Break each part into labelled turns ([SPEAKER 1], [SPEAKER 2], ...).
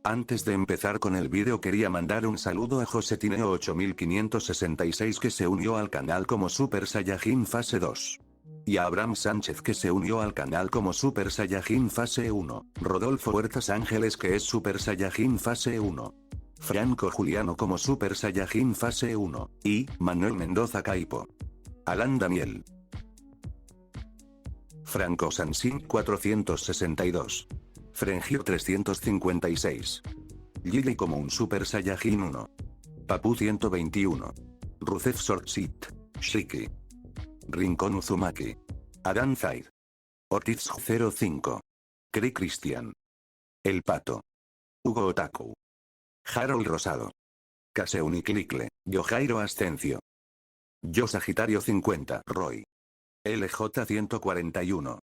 [SPEAKER 1] Antes de empezar con el vídeo quería mandar un saludo a Josetineo 8566 que se unió al canal como Super Saiyajin Fase 2. Y a Abraham Sánchez que se unió al canal como Super Saiyajin Fase 1, Rodolfo Huertas Ángeles que es Super Saiyajin Fase 1. Franco Juliano como Super Saiyajin Fase 1, y Manuel Mendoza Caipo. Alan Daniel. Franco Sansin 462. Frengio 356. Lily como un Super Saiyajin 1. Papu 121. Rusev Sortsit. Shiki. Rincón Uzumaki. Adan Zaid. Ortiz 05. Cri Cristian. El Pato. Hugo Otaku. Harold Rosado. Caseuniclicle, Yo Jairo Ascencio. Yo Sagitario 50. Roy. LJ 141.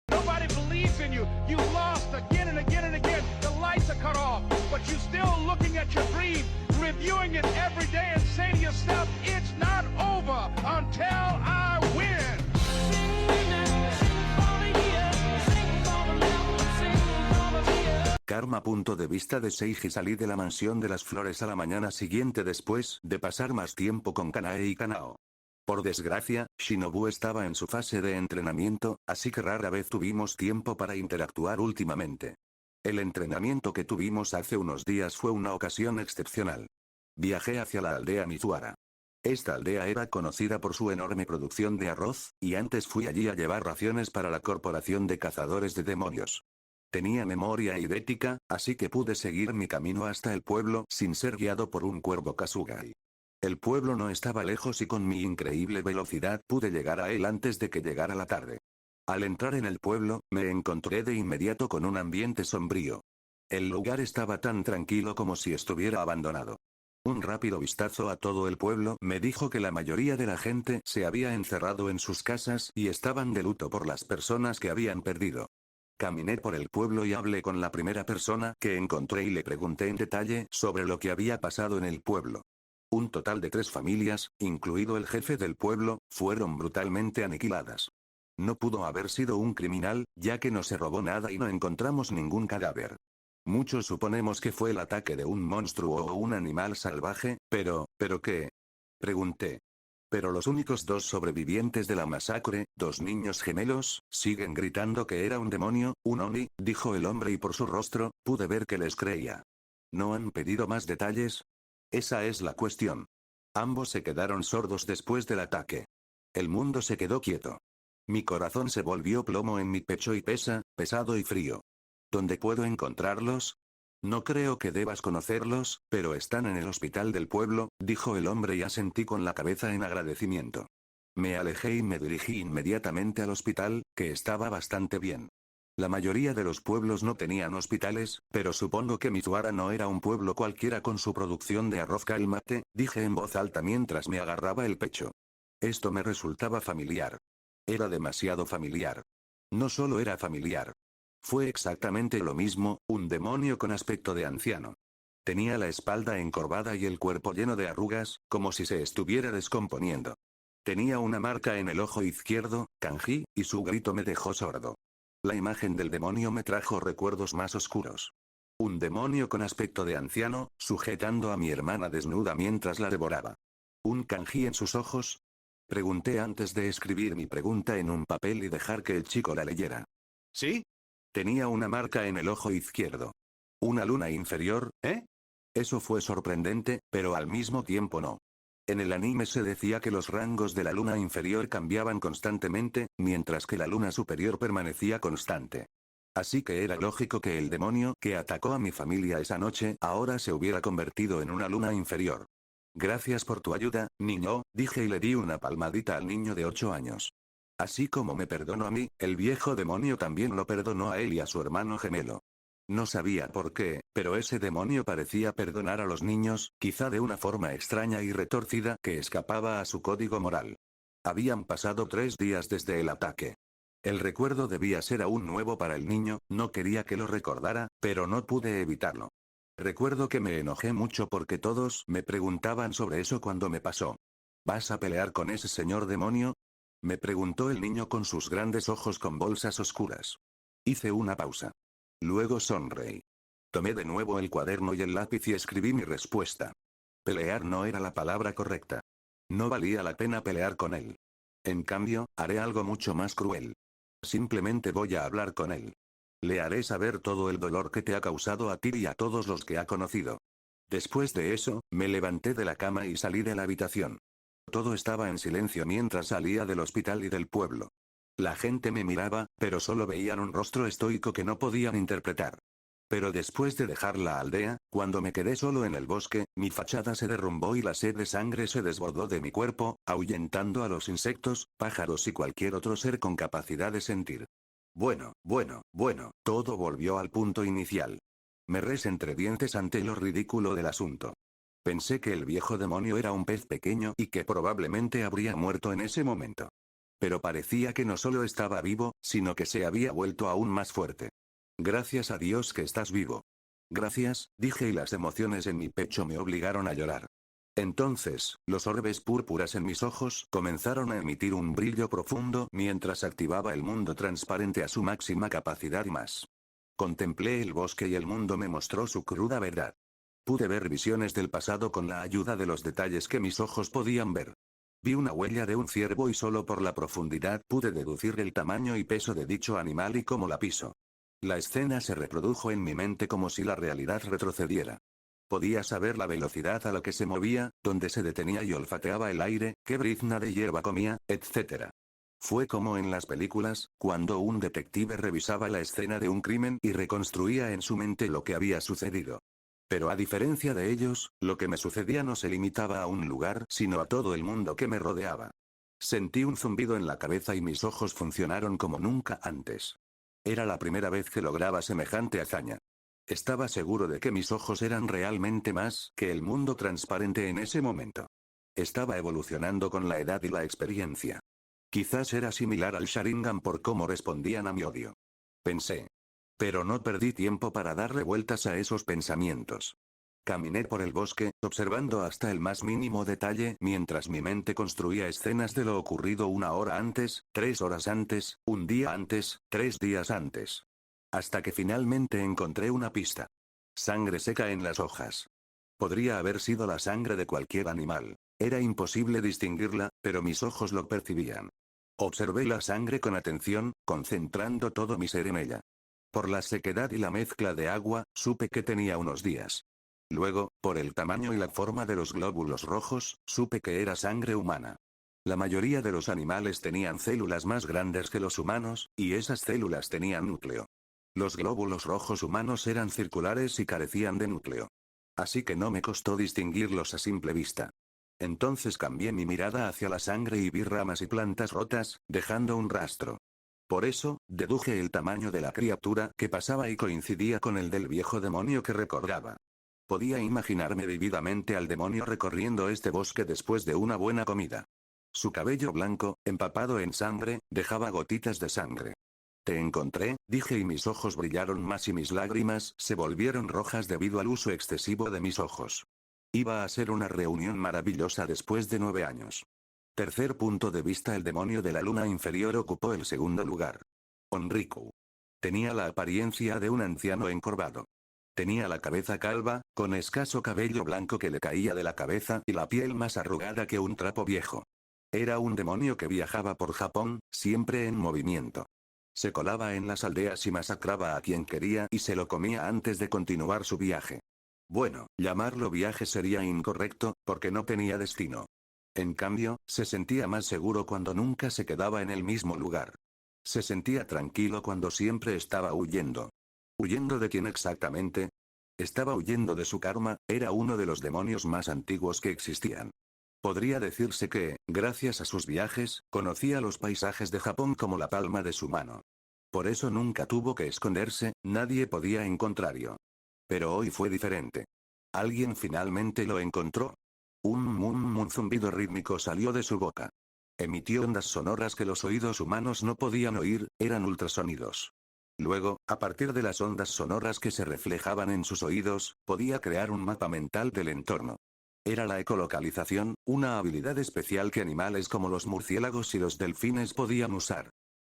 [SPEAKER 2] Nobody believes in you. You lost again and again and again. The lights are cut off, but you're still looking at your dream, reviewing it every day and say to yourself, it's not over until I win.
[SPEAKER 1] Karma. Punto de vista de Seiji. Salí de la mansión de las flores a la mañana siguiente después de pasar más tiempo con Kanae y Kanao. Por desgracia, Shinobu estaba en su fase de entrenamiento, así que rara vez tuvimos tiempo para interactuar últimamente. El entrenamiento que tuvimos hace unos días fue una ocasión excepcional. Viajé hacia la aldea Mizuhara. Esta aldea era conocida por su enorme producción de arroz, y antes fui allí a llevar raciones para la corporación de cazadores de demonios. Tenía memoria idética, así que pude seguir mi camino hasta el pueblo sin ser guiado por un cuervo Kasugai. El pueblo no estaba lejos y con mi increíble velocidad pude llegar a él antes de que llegara la tarde. Al entrar en el pueblo, me encontré de inmediato con un ambiente sombrío. El lugar estaba tan tranquilo como si estuviera abandonado. Un rápido vistazo a todo el pueblo me dijo que la mayoría de la gente se había encerrado en sus casas y estaban de luto por las personas que habían perdido. Caminé por el pueblo y hablé con la primera persona que encontré y le pregunté en detalle sobre lo que había pasado en el pueblo. Un total de 3 familias, incluido el jefe del pueblo, fueron brutalmente aniquiladas. No pudo haber sido un criminal, ya que no se robó nada y no encontramos ningún cadáver. Muchos suponemos que fue el ataque de un monstruo o un animal salvaje, ¿pero qué? Pregunté. Pero los únicos 2 sobrevivientes de la masacre, 2 niños gemelos, siguen gritando que era un demonio, un Oni, dijo el hombre y por su rostro, pude ver que les creía. ¿No han pedido más detalles? Esa es la cuestión. Ambos se quedaron sordos después del ataque. El mundo se quedó quieto. Mi corazón se volvió plomo en mi pecho y pesado y frío. ¿Dónde puedo encontrarlos? No creo que debas conocerlos, pero están en el hospital del pueblo, dijo el hombre y asentí con la cabeza en agradecimiento. Me alejé y me dirigí inmediatamente al hospital, que estaba bastante bien. La mayoría de los pueblos no tenían hospitales, pero supongo que Mizuhara no era un pueblo cualquiera con su producción de arroz. Cálmate, dije en voz alta mientras me agarraba el pecho. Esto me resultaba familiar. Era demasiado familiar. No solo era familiar. Fue exactamente lo mismo, un demonio con aspecto de anciano. Tenía la espalda encorvada y el cuerpo lleno de arrugas, como si se estuviera descomponiendo. Tenía una marca en el ojo izquierdo, kanji, y su grito me dejó sordo. La imagen del demonio me trajo recuerdos más oscuros. Un demonio con aspecto de anciano, sujetando a mi hermana desnuda mientras la devoraba. ¿Un kanji en sus ojos? Pregunté antes de escribir mi pregunta en un papel y dejar que el chico la leyera. ¿Sí? Tenía una marca en el ojo izquierdo. ¿Una luna inferior, eh? Eso fue sorprendente, pero al mismo tiempo no. En el anime se decía que los rangos de la luna inferior cambiaban constantemente, mientras que la luna superior permanecía constante. Así que era lógico que el demonio que atacó a mi familia esa noche ahora se hubiera convertido en una luna inferior. Gracias por tu ayuda, niño, dije y le di una palmadita al niño de 8 años. Así como me perdonó a mí, el viejo demonio también lo perdonó a él y a su hermano gemelo. No sabía por qué, pero ese demonio parecía perdonar a los niños, quizá de una forma extraña y retorcida que escapaba a su código moral. Habían pasado 3 días desde el ataque. El recuerdo debía ser aún nuevo para el niño, no quería que lo recordara, pero no pude evitarlo. Recuerdo que me enojé mucho porque todos me preguntaban sobre eso cuando me pasó. ¿Vas a pelear con ese señor demonio? Me preguntó el niño con sus grandes ojos con bolsas oscuras. Hice una pausa. Luego sonreí. Tomé de nuevo el cuaderno y el lápiz y escribí mi respuesta. Pelear no era la palabra correcta. No valía la pena pelear con él. En cambio, haré algo mucho más cruel. Simplemente voy a hablar con él. Le haré saber todo el dolor que te ha causado a ti y a todos los que ha conocido. Después de eso, me levanté de la cama y salí de la habitación. Todo estaba en silencio mientras salía del hospital y del pueblo. La gente me miraba, pero solo veían un rostro estoico que no podían interpretar. Pero después de dejar la aldea, cuando me quedé solo en el bosque, mi fachada se derrumbó y la sed de sangre se desbordó de mi cuerpo, ahuyentando a los insectos, pájaros y cualquier otro ser con capacidad de sentir. Bueno, todo volvió al punto inicial. Me reí entre dientes ante lo ridículo del asunto. Pensé que el viejo demonio era un pez pequeño y que probablemente habría muerto en ese momento. Pero parecía que no solo estaba vivo, sino que se había vuelto aún más fuerte. Gracias a Dios que estás vivo. Gracias, dije y las emociones en mi pecho me obligaron a llorar. Entonces, los orbes púrpuras en mis ojos comenzaron a emitir un brillo profundo mientras activaba el mundo transparente a su máxima capacidad y más. Contemplé el bosque y el mundo me mostró su cruda verdad. Pude ver visiones del pasado con la ayuda de los detalles que mis ojos podían ver. Vi una huella de un ciervo y solo por la profundidad pude deducir el tamaño y peso de dicho animal y cómo la piso. La escena se reprodujo en mi mente como si la realidad retrocediera. Podía saber la velocidad a la que se movía, dónde se detenía y olfateaba el aire, qué brizna de hierba comía, etc. Fue como en las películas, cuando un detective revisaba la escena de un crimen y reconstruía en su mente lo que había sucedido. Pero a diferencia de ellos, lo que me sucedía no se limitaba a un lugar, sino a todo el mundo que me rodeaba. Sentí un zumbido en la cabeza y mis ojos funcionaron como nunca antes. Era la primera vez que lograba semejante hazaña. Estaba seguro de que mis ojos eran realmente más que el mundo transparente en ese momento. Estaba evolucionando con la edad y la experiencia. Quizás era similar al Sharingan por cómo respondían a mi odio. Pensé. Pero no perdí tiempo para darle vueltas a esos pensamientos. Caminé por el bosque, observando hasta el más mínimo detalle mientras mi mente construía escenas de lo ocurrido 1 hora antes, 3 horas antes, 1 día antes, 3 días antes. Hasta que finalmente encontré una pista. Sangre seca en las hojas. Podría haber sido la sangre de cualquier animal. Era imposible distinguirla, pero mis ojos lo percibían. Observé la sangre con atención, concentrando todo mi ser en ella. Por la sequedad y la mezcla de agua, supe que tenía unos días. Luego, por el tamaño y la forma de los glóbulos rojos, supe que era sangre humana. La mayoría de los animales tenían células más grandes que los humanos, y esas células tenían núcleo. Los glóbulos rojos humanos eran circulares y carecían de núcleo. Así que no me costó distinguirlos a simple vista. Entonces cambié mi mirada hacia la sangre y vi ramas y plantas rotas, dejando un rastro. Por eso, deduje el tamaño de la criatura que pasaba y coincidía con el del viejo demonio que recordaba. Podía imaginarme vividamente al demonio recorriendo este bosque después de una buena comida. Su cabello blanco, empapado en sangre, dejaba gotitas de sangre. Te encontré, dije y mis ojos brillaron más y mis lágrimas se volvieron rojas debido al uso excesivo de mis ojos. Iba a ser una reunión maravillosa después de 9 años. Tercer punto de vista: el demonio de la luna inferior ocupó el segundo lugar. Onriku. Tenía la apariencia de un anciano encorvado. Tenía la cabeza calva, con escaso cabello blanco que le caía de la cabeza y la piel más arrugada que un trapo viejo. Era un demonio que viajaba por Japón, siempre en movimiento. Se colaba en las aldeas y masacraba a quien quería y se lo comía antes de continuar su viaje. Bueno, llamarlo viaje sería incorrecto, porque no tenía destino. En cambio, se sentía más seguro cuando nunca se quedaba en el mismo lugar. Se sentía tranquilo cuando siempre estaba huyendo. ¿Huyendo de quién exactamente? Estaba huyendo de su karma, era uno de los demonios más antiguos que existían. Podría decirse que, gracias a sus viajes, conocía los paisajes de Japón como la palma de su mano. Por eso nunca tuvo que esconderse, nadie podía encontrarlo. Pero hoy fue diferente. Alguien finalmente lo encontró. Un zumbido rítmico salió de su boca. Emitió ondas sonoras que los oídos humanos no podían oír, eran ultrasonidos. Luego, a partir de las ondas sonoras que se reflejaban en sus oídos, podía crear un mapa mental del entorno. Era la ecolocalización, una habilidad especial que animales como los murciélagos y los delfines podían usar.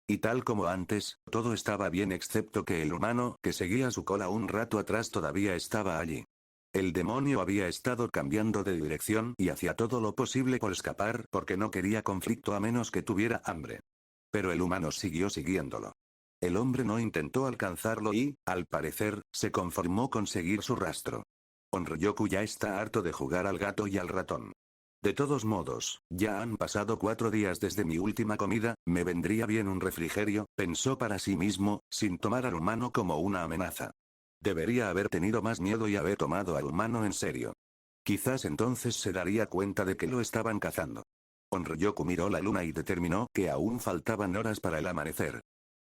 [SPEAKER 1] Y tal como antes, todo estaba bien excepto que el humano que seguía su cola un rato atrás todavía estaba allí. El demonio había estado cambiando de dirección y hacía todo lo posible por escapar porque no quería conflicto a menos que tuviera hambre. Pero el humano siguió siguiéndolo. El hombre no intentó alcanzarlo y, al parecer, se conformó con seguir su rastro. Onryoku ya está harto de jugar al gato y al ratón. De todos modos, ya han pasado 4 días desde mi última comida, me vendría bien un refrigerio, pensó para sí mismo, sin tomar al humano como una amenaza. Debería haber tenido más miedo y haber tomado al humano en serio. Quizás entonces se daría cuenta de que lo estaban cazando. Onryoku miró la luna y determinó que aún faltaban horas para el amanecer.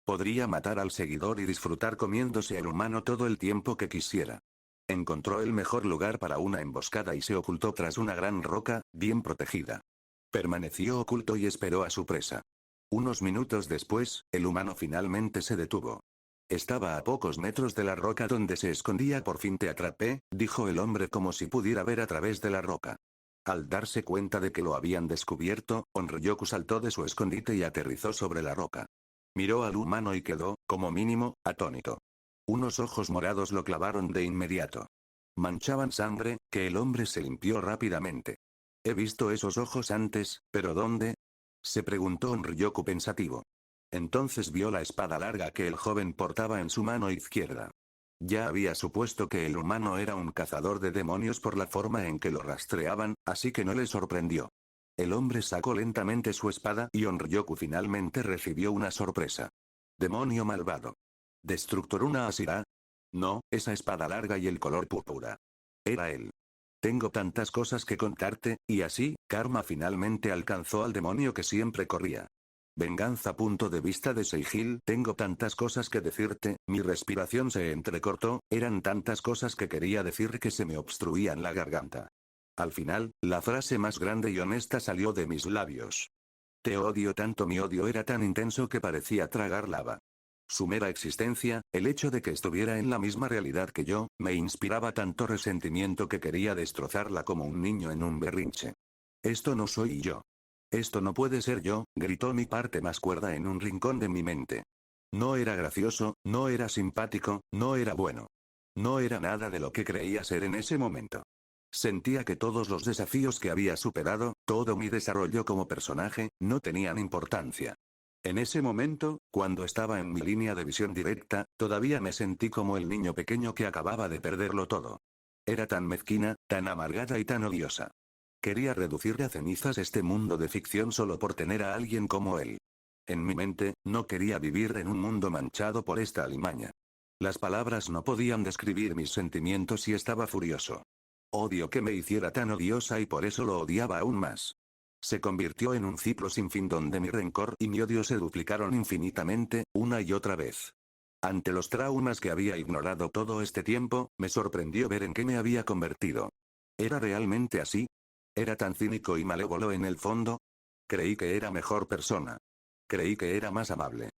[SPEAKER 1] Podría matar al seguidor y disfrutar comiéndose al humano todo el tiempo que quisiera. Encontró el mejor lugar para una emboscada y se ocultó tras una gran roca, bien protegida. Permaneció oculto y esperó a su presa. Unos minutos después, el humano finalmente se detuvo. Estaba a pocos metros de la roca donde se escondía. Por fin te atrapé, dijo el hombre como si pudiera ver a través de la roca. Al darse cuenta de que lo habían descubierto, Onryoku saltó de su escondite y aterrizó sobre la roca. Miró al humano y quedó, como mínimo, atónito. Unos ojos morados lo clavaron de inmediato. Manchaban sangre, que el hombre se limpió rápidamente. He visto esos ojos antes, ¿pero dónde? Se preguntó Onryoku pensativo. Entonces vio la espada larga que el joven portaba en su mano izquierda. Ya había supuesto que el humano era un cazador de demonios por la forma en que lo rastreaban, así que no le sorprendió. El hombre sacó lentamente su espada y Onryoku finalmente recibió una sorpresa. Demonio malvado. ¿Destructor una Asira? No, esa espada larga y el color púrpura. Era él. Tengo tantas cosas que contarte, y así, Karma finalmente alcanzó al demonio que siempre corría. Venganza. Punto de vista de Seijil. Tengo tantas cosas que decirte, mi respiración se entrecortó, eran tantas cosas que quería decir que se me obstruían la garganta. Al final, la frase más grande y honesta salió de mis labios. Te odio tanto. Mi odio era tan intenso que parecía tragar lava. Su mera existencia, el hecho de que estuviera en la misma realidad que yo, me inspiraba tanto resentimiento que quería destrozarla como un niño en un berrinche. Esto no soy yo. Esto no puede ser yo, gritó mi parte más cuerda en un rincón de mi mente. No era gracioso, no era simpático, no era bueno. No era nada de lo que creía ser en ese momento. Sentía que todos los desafíos que había superado, todo mi desarrollo como personaje, no tenían importancia. En ese momento, cuando estaba en mi línea de visión directa, todavía me sentí como el niño pequeño que acababa de perderlo todo. Era tan mezquina, tan amargada y tan odiosa. Quería reducir a cenizas este mundo de ficción solo por tener a alguien como él. En mi mente, no quería vivir en un mundo manchado por esta alimaña. Las palabras no podían describir mis sentimientos y estaba furioso. Odio que me hiciera tan odiosa y por eso lo odiaba aún más. Se convirtió en un ciclo sin fin donde mi rencor y mi odio se duplicaron infinitamente, una y otra vez. Ante los traumas que había ignorado todo este tiempo, me sorprendió ver en qué me había convertido. ¿Era realmente así? ¿Era tan cínico y malévolo en el fondo? Creí que era mejor persona. Creí que era más amable.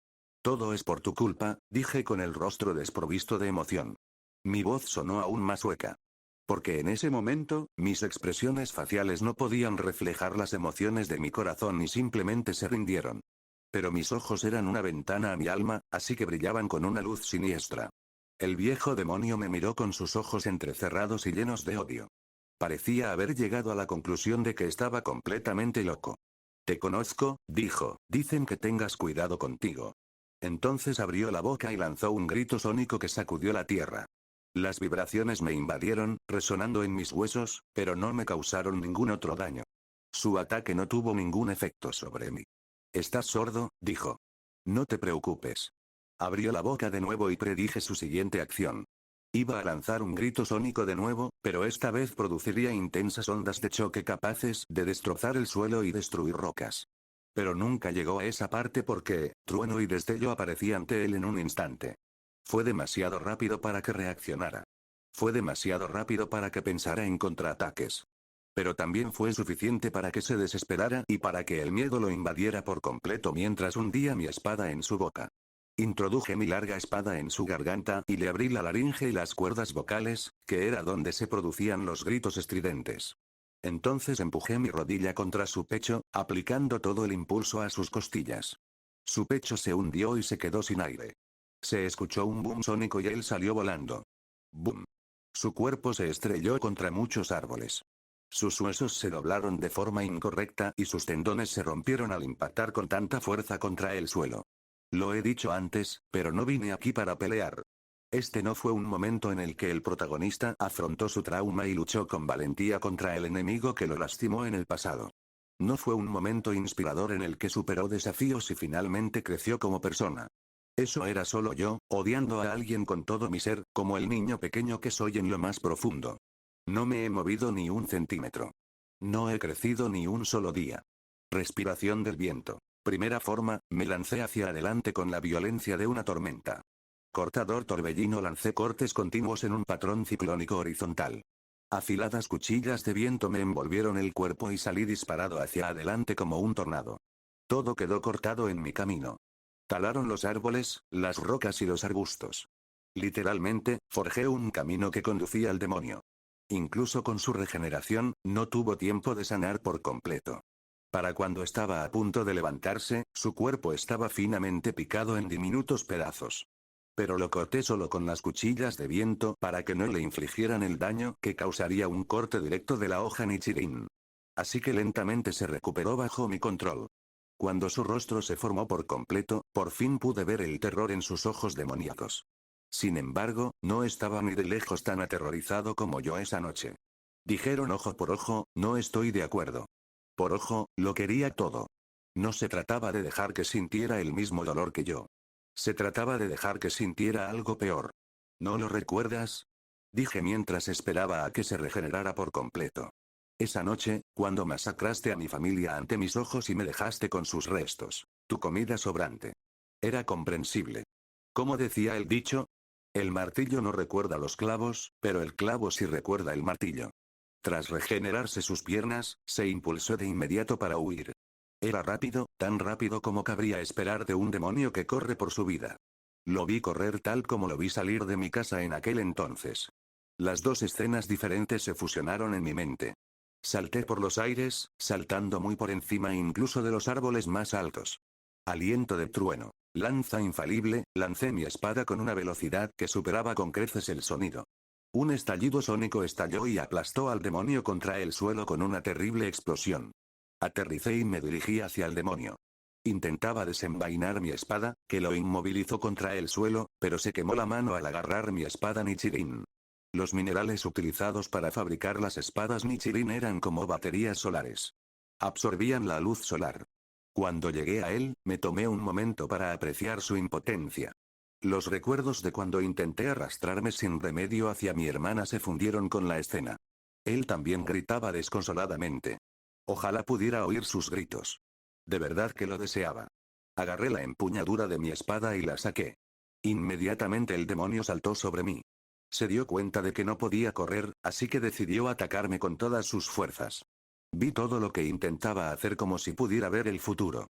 [SPEAKER 1] Todo es por tu culpa, dije con el rostro desprovisto de emoción. Mi voz sonó aún más hueca. Porque en ese momento, mis expresiones faciales no podían reflejar las emociones de mi corazón y simplemente se rindieron. Pero mis ojos eran una ventana a mi alma, así que brillaban con una luz siniestra. El viejo demonio me miró con sus ojos entrecerrados y llenos de odio. Parecía haber llegado a la conclusión de que estaba completamente loco. Te conozco, dijo, dicen que tengas cuidado contigo. Entonces abrió la boca y lanzó un grito sónico que sacudió la tierra. Las vibraciones me invadieron, resonando en mis huesos, pero no me causaron ningún otro daño. Su ataque no tuvo ningún efecto sobre mí. ¿Estás sordo?, dijo. No te preocupes. Abrió la boca de nuevo y predije su siguiente acción. Iba a lanzar un grito sónico de nuevo, pero esta vez produciría intensas ondas de choque capaces de destrozar el suelo y destruir rocas. Pero nunca llegó a esa parte porque, trueno y destello aparecí ante él en un instante. Fue demasiado rápido para que reaccionara. Fue demasiado rápido para que pensara en contraataques. Pero también fue suficiente para que se desesperara y para que el miedo lo invadiera por completo mientras hundía mi espada en su boca. Introduje mi larga espada en su garganta y le abrí la laringe y las cuerdas vocales, que era donde se producían los gritos estridentes. Entonces empujé mi rodilla contra su pecho, aplicando todo el impulso a sus costillas. Su pecho se hundió y se quedó sin aire. Se escuchó un boom sónico y él salió volando. ¡Boom! Su cuerpo se estrelló contra muchos árboles. Sus huesos se doblaron de forma incorrecta y sus tendones se rompieron al impactar con tanta fuerza contra el suelo. Lo he dicho antes, pero no vine aquí para pelear. Este no fue un momento en el que el protagonista afrontó su trauma y luchó con valentía contra el enemigo que lo lastimó en el pasado. No fue un momento inspirador en el que superó desafíos y finalmente creció como persona. Eso era solo yo, odiando a alguien con todo mi ser, como el niño pequeño que soy en lo más profundo. No me he movido ni un centímetro. No he crecido ni un solo día. Respiración del viento. Primera forma, me lancé hacia adelante con la violencia de una tormenta. Cortador torbellino, lancé cortes continuos en un patrón ciclónico horizontal. Afiladas cuchillas de viento me envolvieron el cuerpo y salí disparado hacia adelante como un tornado. Todo quedó cortado en mi camino. Talaron los árboles, las rocas y los arbustos. Literalmente, forjé un camino que conducía al demonio. Incluso con su regeneración, no tuvo tiempo de sanar por completo. Para cuando estaba a punto de levantarse, su cuerpo estaba finamente picado en diminutos pedazos. Pero lo corté solo con las cuchillas de viento para que no le infligieran el daño que causaría un corte directo de la hoja Nichirin. Así que lentamente se recuperó bajo mi control. Cuando su rostro se formó por completo, por fin pude ver el terror en sus ojos demoníacos. Sin embargo, no estaba ni de lejos tan aterrorizado como yo esa noche. Dijeron ojo por ojo, no estoy de acuerdo. Por ojo, lo quería todo. No se trataba de dejar que sintiera el mismo dolor que yo. Se trataba de dejar que sintiera algo peor. ¿No lo recuerdas? Dije mientras esperaba a que se regenerara por completo. Esa noche, cuando masacraste a mi familia ante mis ojos y me dejaste con sus restos. Tu comida sobrante. Era comprensible. ¿Cómo decía el dicho? El martillo no recuerda los clavos, pero el clavo sí recuerda el martillo. Tras regenerarse sus piernas, se impulsó de inmediato para huir. Era rápido, tan rápido como cabría esperar de un demonio que corre por su vida. Lo vi correr tal como lo vi salir de mi casa en aquel entonces. Las dos escenas diferentes se fusionaron en mi mente. Salté por los aires, saltando muy por encima incluso de los árboles más altos. Aliento de trueno. Lanza infalible, lancé mi espada con una velocidad que superaba con creces el sonido. Un estallido sónico estalló y aplastó al demonio contra el suelo con una terrible explosión. Aterricé y me dirigí hacia el demonio. Intentaba desenvainar mi espada, que lo inmovilizó contra el suelo, pero se quemó la mano al agarrar mi espada Nichirin. Los minerales utilizados para fabricar las espadas Nichirin eran como baterías solares. Absorbían la luz solar. Cuando llegué a él, me tomé un momento para apreciar su impotencia. Los recuerdos de cuando intenté arrastrarme sin remedio hacia mi hermana se fundieron con la escena. Él también gritaba desconsoladamente. Ojalá pudiera oír sus gritos. De verdad que lo deseaba. Agarré la empuñadura de mi espada y la saqué. Inmediatamente el demonio saltó sobre mí. Se dio cuenta de que no podía correr, así que decidió atacarme con todas sus fuerzas. Vi todo lo que intentaba hacer como si pudiera ver el futuro.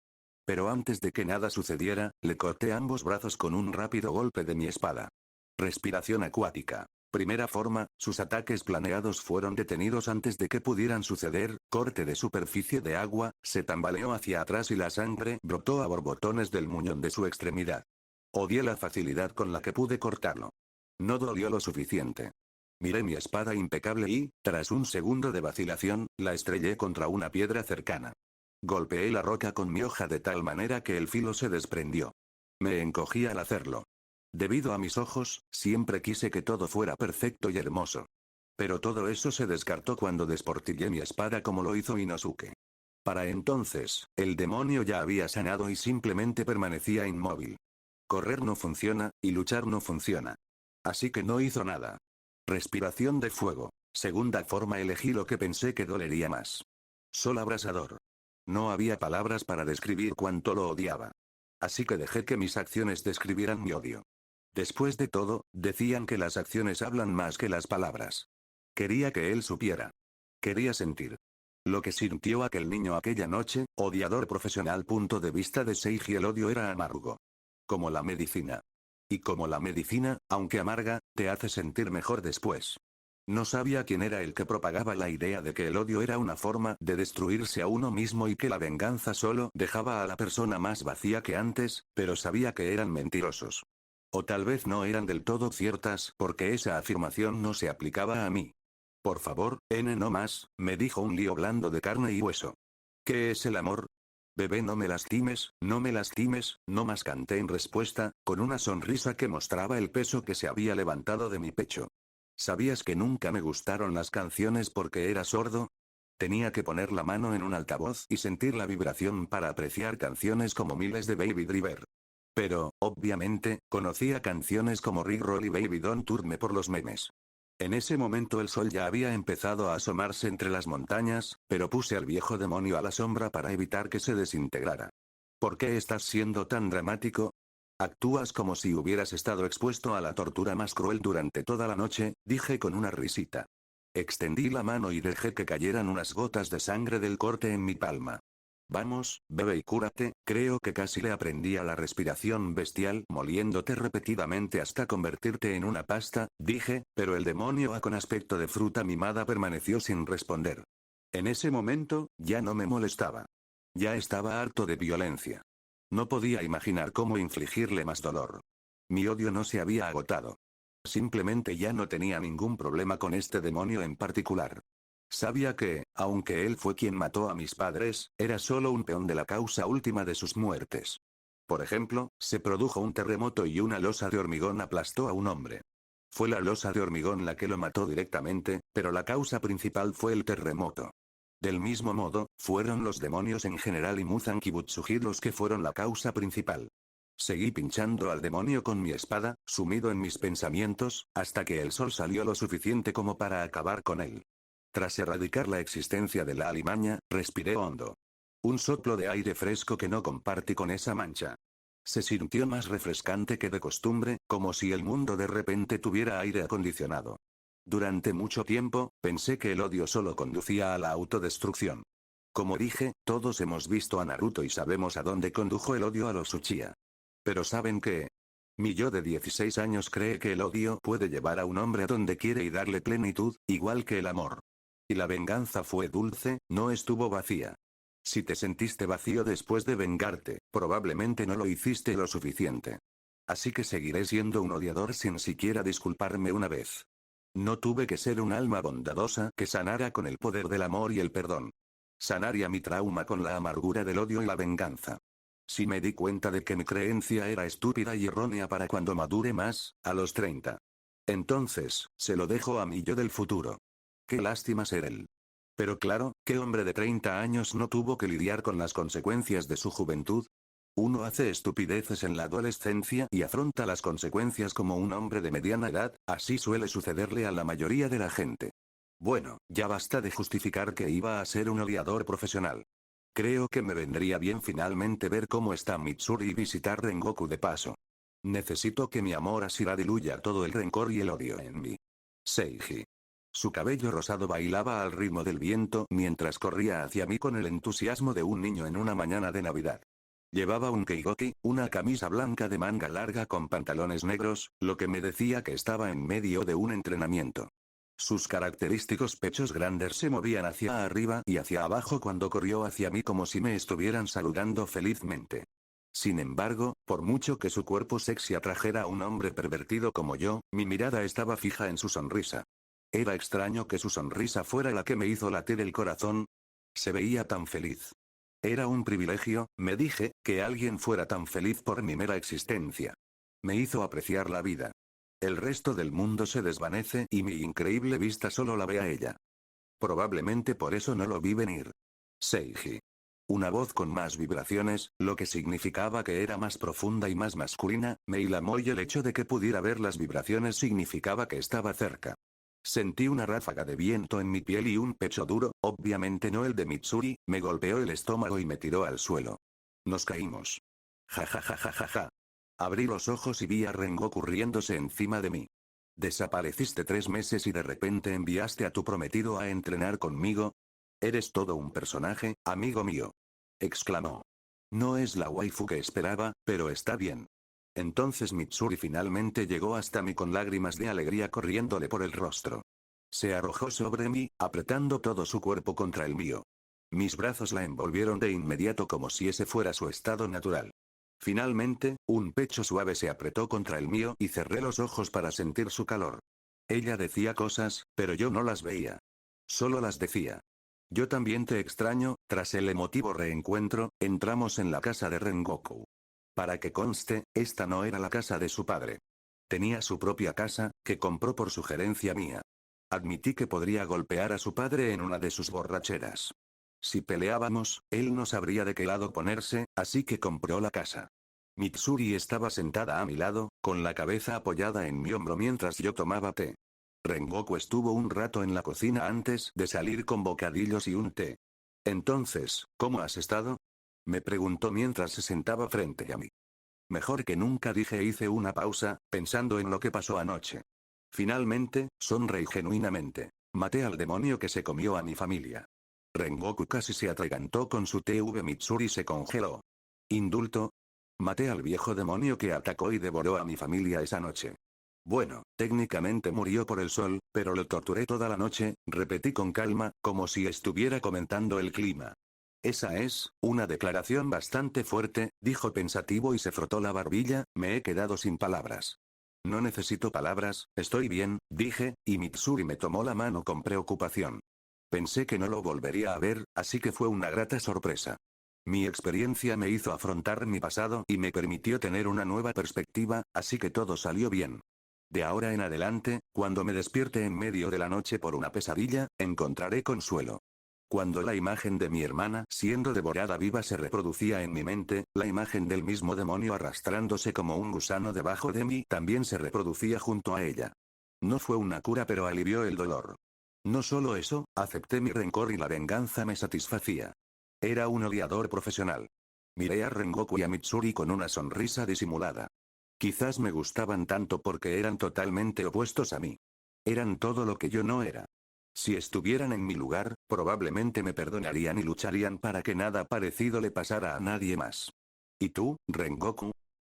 [SPEAKER 1] Pero antes de que nada sucediera, le corté ambos brazos con un rápido golpe de mi espada. Respiración acuática. Primera forma, sus ataques planeados fueron detenidos antes de que pudieran suceder, corte de superficie de agua, se tambaleó hacia atrás y la sangre brotó a borbotones del muñón de su extremidad. Odié la facilidad con la que pude cortarlo. No dolió lo suficiente. Miré mi espada impecable y, tras un segundo de vacilación, la estrellé contra una piedra cercana. Golpeé la roca con mi hoja de tal manera que el filo se desprendió. Me encogí al hacerlo. Debido a mis ojos, siempre quise que todo fuera perfecto y hermoso. Pero todo eso se descartó cuando desportillé mi espada como lo hizo Inosuke. Para entonces, el demonio ya había sanado y simplemente permanecía inmóvil. Correr no funciona, y luchar no funciona. Así que no hizo nada. Respiración de fuego. Segunda forma, elegí lo que pensé que dolería más. Sol abrasador. No había palabras para describir cuánto lo odiaba. Así que dejé que mis acciones describieran mi odio. Después de todo, decían que las acciones hablan más que las palabras. Quería que él supiera. Quería sentir. Lo que sintió aquel niño aquella noche, odiador profesional. Punto de vista de Seiji, el odio era amargo. Como la medicina. Y como la medicina, aunque amarga, te hace sentir mejor después. No sabía quién era el que propagaba la idea de que el odio era una forma de destruirse a uno mismo y que la venganza solo dejaba a la persona más vacía que antes, pero sabía que eran mentirosos. O tal vez no eran del todo ciertas porque esa afirmación no se aplicaba a mí. Por favor, no más, me dijo un lío blando de carne y hueso. ¿Qué es el amor? Bebé, no me lastimes, no me lastimes, no más, canté en respuesta, con una sonrisa que mostraba el peso que se había levantado de mi pecho. ¿Sabías que nunca me gustaron las canciones porque era sordo? Tenía que poner la mano en un altavoz y sentir la vibración para apreciar canciones como Miles de Baby Driver. Pero, obviamente, conocía canciones como Rick Roll y Baby Don't Hurt Me por los memes. En ese momento el sol ya había empezado a asomarse entre las montañas, pero puse al viejo demonio a la sombra para evitar que se desintegrara. ¿Por qué estás siendo tan dramático? Actúas como si hubieras estado expuesto a la tortura más cruel durante toda la noche, dije con una risita. Extendí la mano y dejé que cayeran unas gotas de sangre del corte en mi palma. Vamos, bebe y cúrate, creo que casi le aprendí a la respiración bestial moliéndote repetidamente hasta convertirte en una pasta, dije, pero el demonio con aspecto de fruta mimada permaneció sin responder. En ese momento, ya no me molestaba. Ya estaba harto de violencia. No podía imaginar cómo infligirle más dolor. Mi odio no se había agotado. Simplemente ya no tenía ningún problema con este demonio en particular. Sabía que, aunque él fue quien mató a mis padres, era solo un peón de la causa última de sus muertes. Por ejemplo, se produjo un terremoto y una losa de hormigón aplastó a un hombre. Fue la losa de hormigón la que lo mató directamente, pero la causa principal fue el terremoto. Del mismo modo, fueron los demonios en general y Muzan Kibutsuji los que fueron la causa principal. Seguí pinchando al demonio con mi espada, sumido en mis pensamientos, hasta que el sol salió lo suficiente como para acabar con él. Tras erradicar la existencia de la alimaña, respiré hondo. Un soplo de aire fresco que no compartí con esa mancha. Se sintió más refrescante que de costumbre, como si el mundo de repente tuviera aire acondicionado. Durante mucho tiempo, pensé que el odio solo conducía a la autodestrucción. Como dije, todos hemos visto a Naruto y sabemos a dónde condujo el odio a los Uchiha. Pero ¿saben qué? Mi yo de 16 años cree que el odio puede llevar a un hombre a donde quiere y darle plenitud, igual que el amor. Y la venganza fue dulce, no estuvo vacía. Si te sentiste vacío después de vengarte, probablemente no lo hiciste lo suficiente. Así que seguiré siendo un odiador sin siquiera disculparme una vez. No tuve que ser un alma bondadosa que sanara con el poder del amor y el perdón. Sanaría mi trauma con la amargura del odio y la venganza. Si me di cuenta de que mi creencia era estúpida y errónea para cuando madure más, a los 30. Entonces, se lo dejo a mi yo del futuro. Qué lástima ser él. Pero claro, ¿qué hombre de 30 años no tuvo que lidiar con las consecuencias de su juventud? Uno hace estupideces en la adolescencia y afronta las consecuencias como un hombre de mediana edad, así suele sucederle a la mayoría de la gente. Bueno, ya basta de justificar que iba a ser un odiador profesional. Creo que me vendría bien finalmente ver cómo está Mitsuri y visitar Rengoku de paso. Necesito que mi amor a Shira diluya todo el rencor y el odio en mí. Seiji. Su cabello rosado bailaba al ritmo del viento mientras corría hacia mí con el entusiasmo de un niño en una mañana de Navidad. Llevaba un keigoki, una camisa blanca de manga larga con pantalones negros, lo que me decía que estaba en medio de un entrenamiento. Sus característicos pechos grandes se movían hacia arriba y hacia abajo cuando corrió hacia mí como si me estuvieran saludando felizmente. Sin embargo, por mucho que su cuerpo sexy atrajera a un hombre pervertido como yo, mi mirada estaba fija en su sonrisa. Era extraño que su sonrisa fuera la que me hizo latir el corazón. Se veía tan feliz. Era un privilegio, me dije, que alguien fuera tan feliz por mi mera existencia. Me hizo apreciar la vida. El resto del mundo se desvanece y mi increíble vista solo la ve a ella. Probablemente por eso no lo vi venir. Seiji. Una voz con más vibraciones, lo que significaba que era más profunda y más masculina, me hilamó y el hecho de que pudiera ver las vibraciones significaba que estaba cerca. Sentí una ráfaga de viento en mi piel y un pecho duro, obviamente no el de Mitsuri, me golpeó el estómago y me tiró al suelo. Nos caímos. Ja ja ja ja ja ja. Abrí los ojos y vi a Rengoku riéndose encima de mí. Desapareciste 3 meses y de repente enviaste a tu prometido a entrenar conmigo. Eres todo un personaje, amigo mío. Exclamó. No es la waifu que esperaba, pero está bien. Entonces Mitsuri finalmente llegó hasta mí con lágrimas de alegría corriéndole por el rostro. Se arrojó sobre mí, apretando todo su cuerpo contra el mío. Mis brazos la envolvieron de inmediato como si ese fuera su estado natural. Finalmente, un pecho suave se apretó contra el mío y cerré los ojos para sentir su calor. Ella decía cosas, pero yo no las veía. Solo las decía. Yo también te extraño. Tras el emotivo reencuentro, entramos en la casa de Rengoku. Para que conste, esta no era la casa de su padre. Tenía su propia casa, que compró por sugerencia mía. Admití que podría golpear a su padre en una de sus borracheras. Si peleábamos, él no sabría de qué lado ponerse, así que compró la casa. Mitsuri estaba sentada a mi lado, con la cabeza apoyada en mi hombro mientras yo tomaba té. Rengoku estuvo un rato en la cocina antes de salir con bocadillos y un té. Entonces, ¿cómo has estado? Me preguntó mientras se sentaba frente a mí. Mejor que nunca, dije e hice una pausa, pensando en lo que pasó anoche. Finalmente, sonreí genuinamente. Maté al demonio que se comió a mi familia. Rengoku casi se atragantó con su té. Mitsuri se congeló. ¿Indulto? Maté al viejo demonio que atacó y devoró a mi familia esa noche. Bueno, técnicamente murió por el sol, pero lo torturé toda la noche, repetí con calma, como si estuviera comentando el clima. Esa es una declaración bastante fuerte, dijo pensativo y se frotó la barbilla. Me he quedado sin palabras. No necesito palabras, estoy bien, dije, y Mitsuri me tomó la mano con preocupación. Pensé que no lo volvería a ver, así que fue una grata sorpresa. Mi experiencia me hizo afrontar mi pasado y me permitió tener una nueva perspectiva, así que todo salió bien. De ahora en adelante, cuando me despierte en medio de la noche por una pesadilla, encontraré consuelo. Cuando la imagen de mi hermana siendo devorada viva se reproducía en mi mente, la imagen del mismo demonio arrastrándose como un gusano debajo de mí también se reproducía junto a ella. No fue una cura, pero alivió el dolor. No solo eso, acepté mi rencor y la venganza me satisfacía. Era un odiador profesional. Miré a Rengoku y a Mitsuri con una sonrisa disimulada. Quizás me gustaban tanto porque eran totalmente opuestos a mí. Eran todo lo que yo no era. Si estuvieran en mi lugar, probablemente me perdonarían y lucharían para que nada parecido le pasara a nadie más. ¿Y tú, Rengoku?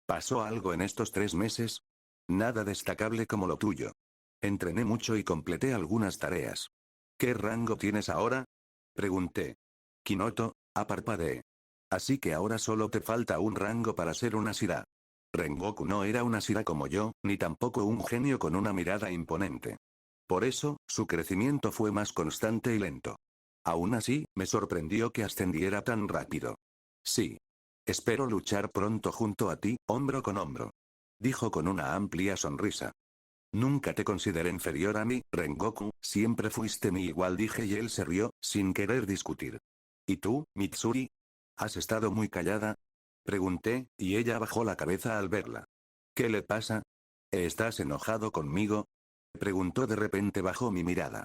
[SPEAKER 1] ¿Pasó algo en estos 3 meses? Nada destacable como lo tuyo. Entrené mucho y completé algunas tareas. ¿Qué rango tienes ahora? Pregunté. Kinoto, parpadeé. Así que ahora solo te falta un rango para ser una Shira. Rengoku no era una Shira como yo, ni tampoco un genio con una mirada imponente. Por eso, su crecimiento fue más constante y lento. Aún así, me sorprendió que ascendiera tan rápido. Sí. Espero luchar pronto junto a ti, hombro con hombro. Dijo con una amplia sonrisa. Nunca te consideré inferior a mí, Rengoku, siempre fuiste mi igual, dije y él se rió, sin querer discutir. ¿Y tú, Mitsuri? ¿Has estado muy callada? Pregunté, y ella bajó la cabeza al verla. ¿Qué le pasa? ¿Estás enojado conmigo? Preguntó de repente bajo mi mirada.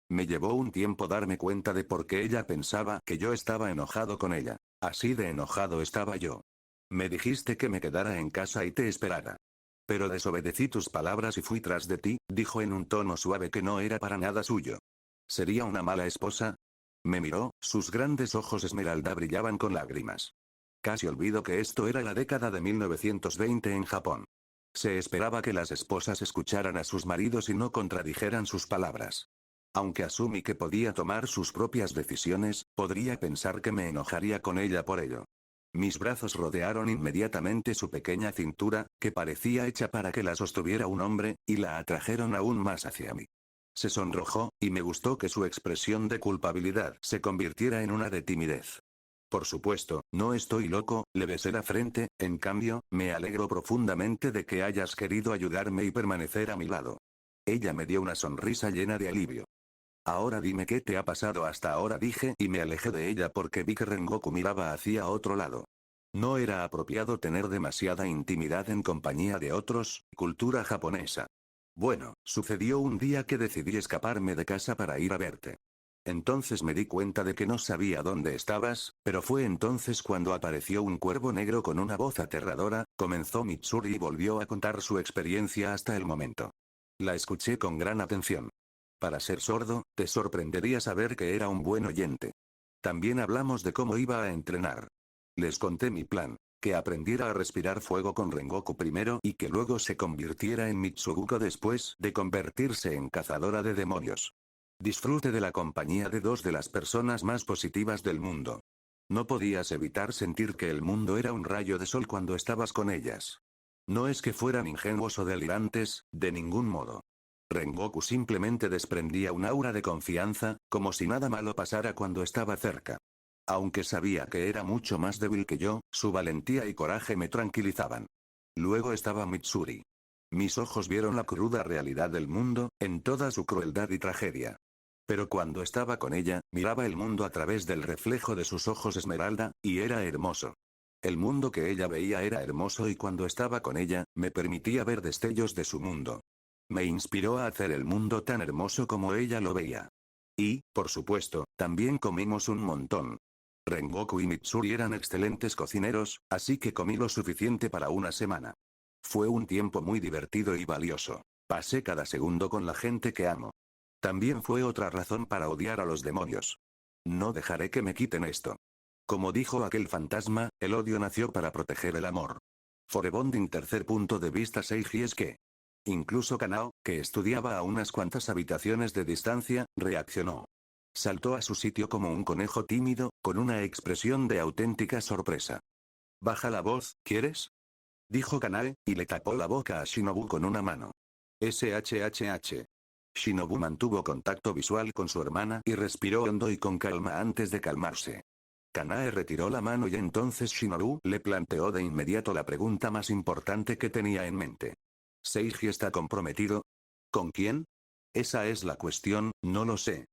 [SPEAKER 1] Me llevó un tiempo darme cuenta de por qué ella pensaba que yo estaba enojado con ella. Así de enojado estaba yo. Me dijiste que me quedara en casa y te esperara. Pero desobedecí tus palabras y fui tras de ti, dijo en un tono suave que no era para nada suyo. ¿Sería una mala esposa? Me miró, sus grandes ojos esmeralda brillaban con lágrimas. Casi olvido que esto era la década de 1920 en Japón. Se esperaba que las esposas escucharan a sus maridos y no contradijeran sus palabras. Aunque asumí que podía tomar sus propias decisiones, podría pensar que me enojaría con ella por ello. Mis brazos rodearon inmediatamente su pequeña cintura, que parecía hecha para que la sostuviera un hombre, y la atrajeron aún más hacia mí. Se sonrojó, y me gustó que su expresión de culpabilidad se convirtiera en una de timidez. Por supuesto, no estoy loco, le besé la frente, en cambio, me alegro profundamente de que hayas querido ayudarme y permanecer a mi lado. Ella me dio una sonrisa llena de alivio. Ahora dime qué te ha pasado hasta ahora, dije y me alejé de ella porque vi que Rengoku miraba hacia otro lado. No era apropiado tener demasiada intimidad en compañía de otros, cultura japonesa. Bueno, sucedió un día que decidí escaparme de casa para ir a verte. Entonces me di cuenta de que no sabía dónde estabas, pero fue entonces cuando apareció un cuervo negro con una voz aterradora, comenzó Mitsuri y volvió a contar su experiencia hasta el momento. La escuché con gran atención. Para ser sordo, te sorprendería saber que era un buen oyente. También hablamos de cómo iba a entrenar. Les conté mi plan, que aprendiera a respirar fuego con Rengoku primero y que luego se convirtiera en Mitsuguko después de convertirse en cazadora de demonios. Disfrute de la compañía de dos de las personas más positivas del mundo. No podías evitar sentir que el mundo era un rayo de sol cuando estabas con ellas. No es que fueran ingenuos o delirantes, de ningún modo. Rengoku simplemente desprendía un aura de confianza, como si nada malo pasara cuando estaba cerca. Aunque sabía que era mucho más débil que yo, su valentía y coraje me tranquilizaban. Luego estaba Mitsuri. Mis ojos vieron la cruda realidad del mundo, en toda su crueldad y tragedia. Pero cuando estaba con ella, miraba el mundo a través del reflejo de sus ojos esmeralda, y era hermoso. El mundo que ella veía era hermoso y cuando estaba con ella, me permitía ver destellos de su mundo. Me inspiró a hacer el mundo tan hermoso como ella lo veía. Y, por supuesto, también comimos un montón. Rengoku y Mitsuri eran excelentes cocineros, así que comí lo suficiente para una semana. Fue un tiempo muy divertido y valioso. Pasé cada segundo con la gente que amo. También fue otra razón para odiar a los demonios. No dejaré que me quiten esto. Como dijo aquel fantasma, el odio nació para proteger el amor. Forebonding. Tercer punto de vista Seiji es que incluso Kanao, que estudiaba a unas cuantas habitaciones de distancia, reaccionó. Saltó a su sitio como un conejo tímido, con una expresión de auténtica sorpresa. «Baja la voz, ¿quieres?», dijo Kanae, y le tapó la boca a Shinobu con una mano. SHHH. Shinobu mantuvo contacto visual con su hermana y respiró hondo y con calma antes de calmarse. Kanae retiró la mano y entonces Shinobu le planteó de inmediato la pregunta más importante que tenía en mente. ¿Seiji está comprometido? ¿Con quién? Esa es la cuestión, no lo sé.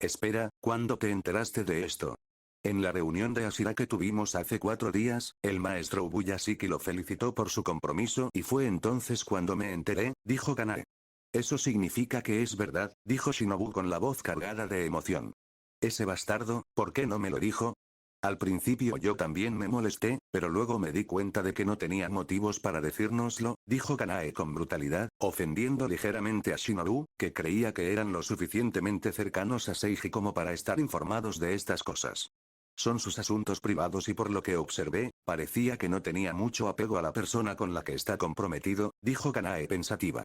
[SPEAKER 1] Espera, ¿cuándo te enteraste de esto? En la reunión de Ashira que tuvimos hace 4 días, el maestro Ubuyashiki lo felicitó por su compromiso y fue entonces cuando me enteré, dijo Kanae. Eso significa que es verdad, dijo Shinobu con la voz cargada de emoción. Ese bastardo, ¿por qué no me lo dijo? Al principio yo también me molesté, pero luego me di cuenta de que no tenía motivos para decírnoslo, dijo Kanae con brutalidad, ofendiendo ligeramente a Shinobu, que creía que eran lo suficientemente cercanos a Seiji como para estar informados de estas cosas. Son sus asuntos privados y por lo que observé, parecía que no tenía mucho apego a la persona con la que está comprometido, dijo Kanae pensativa.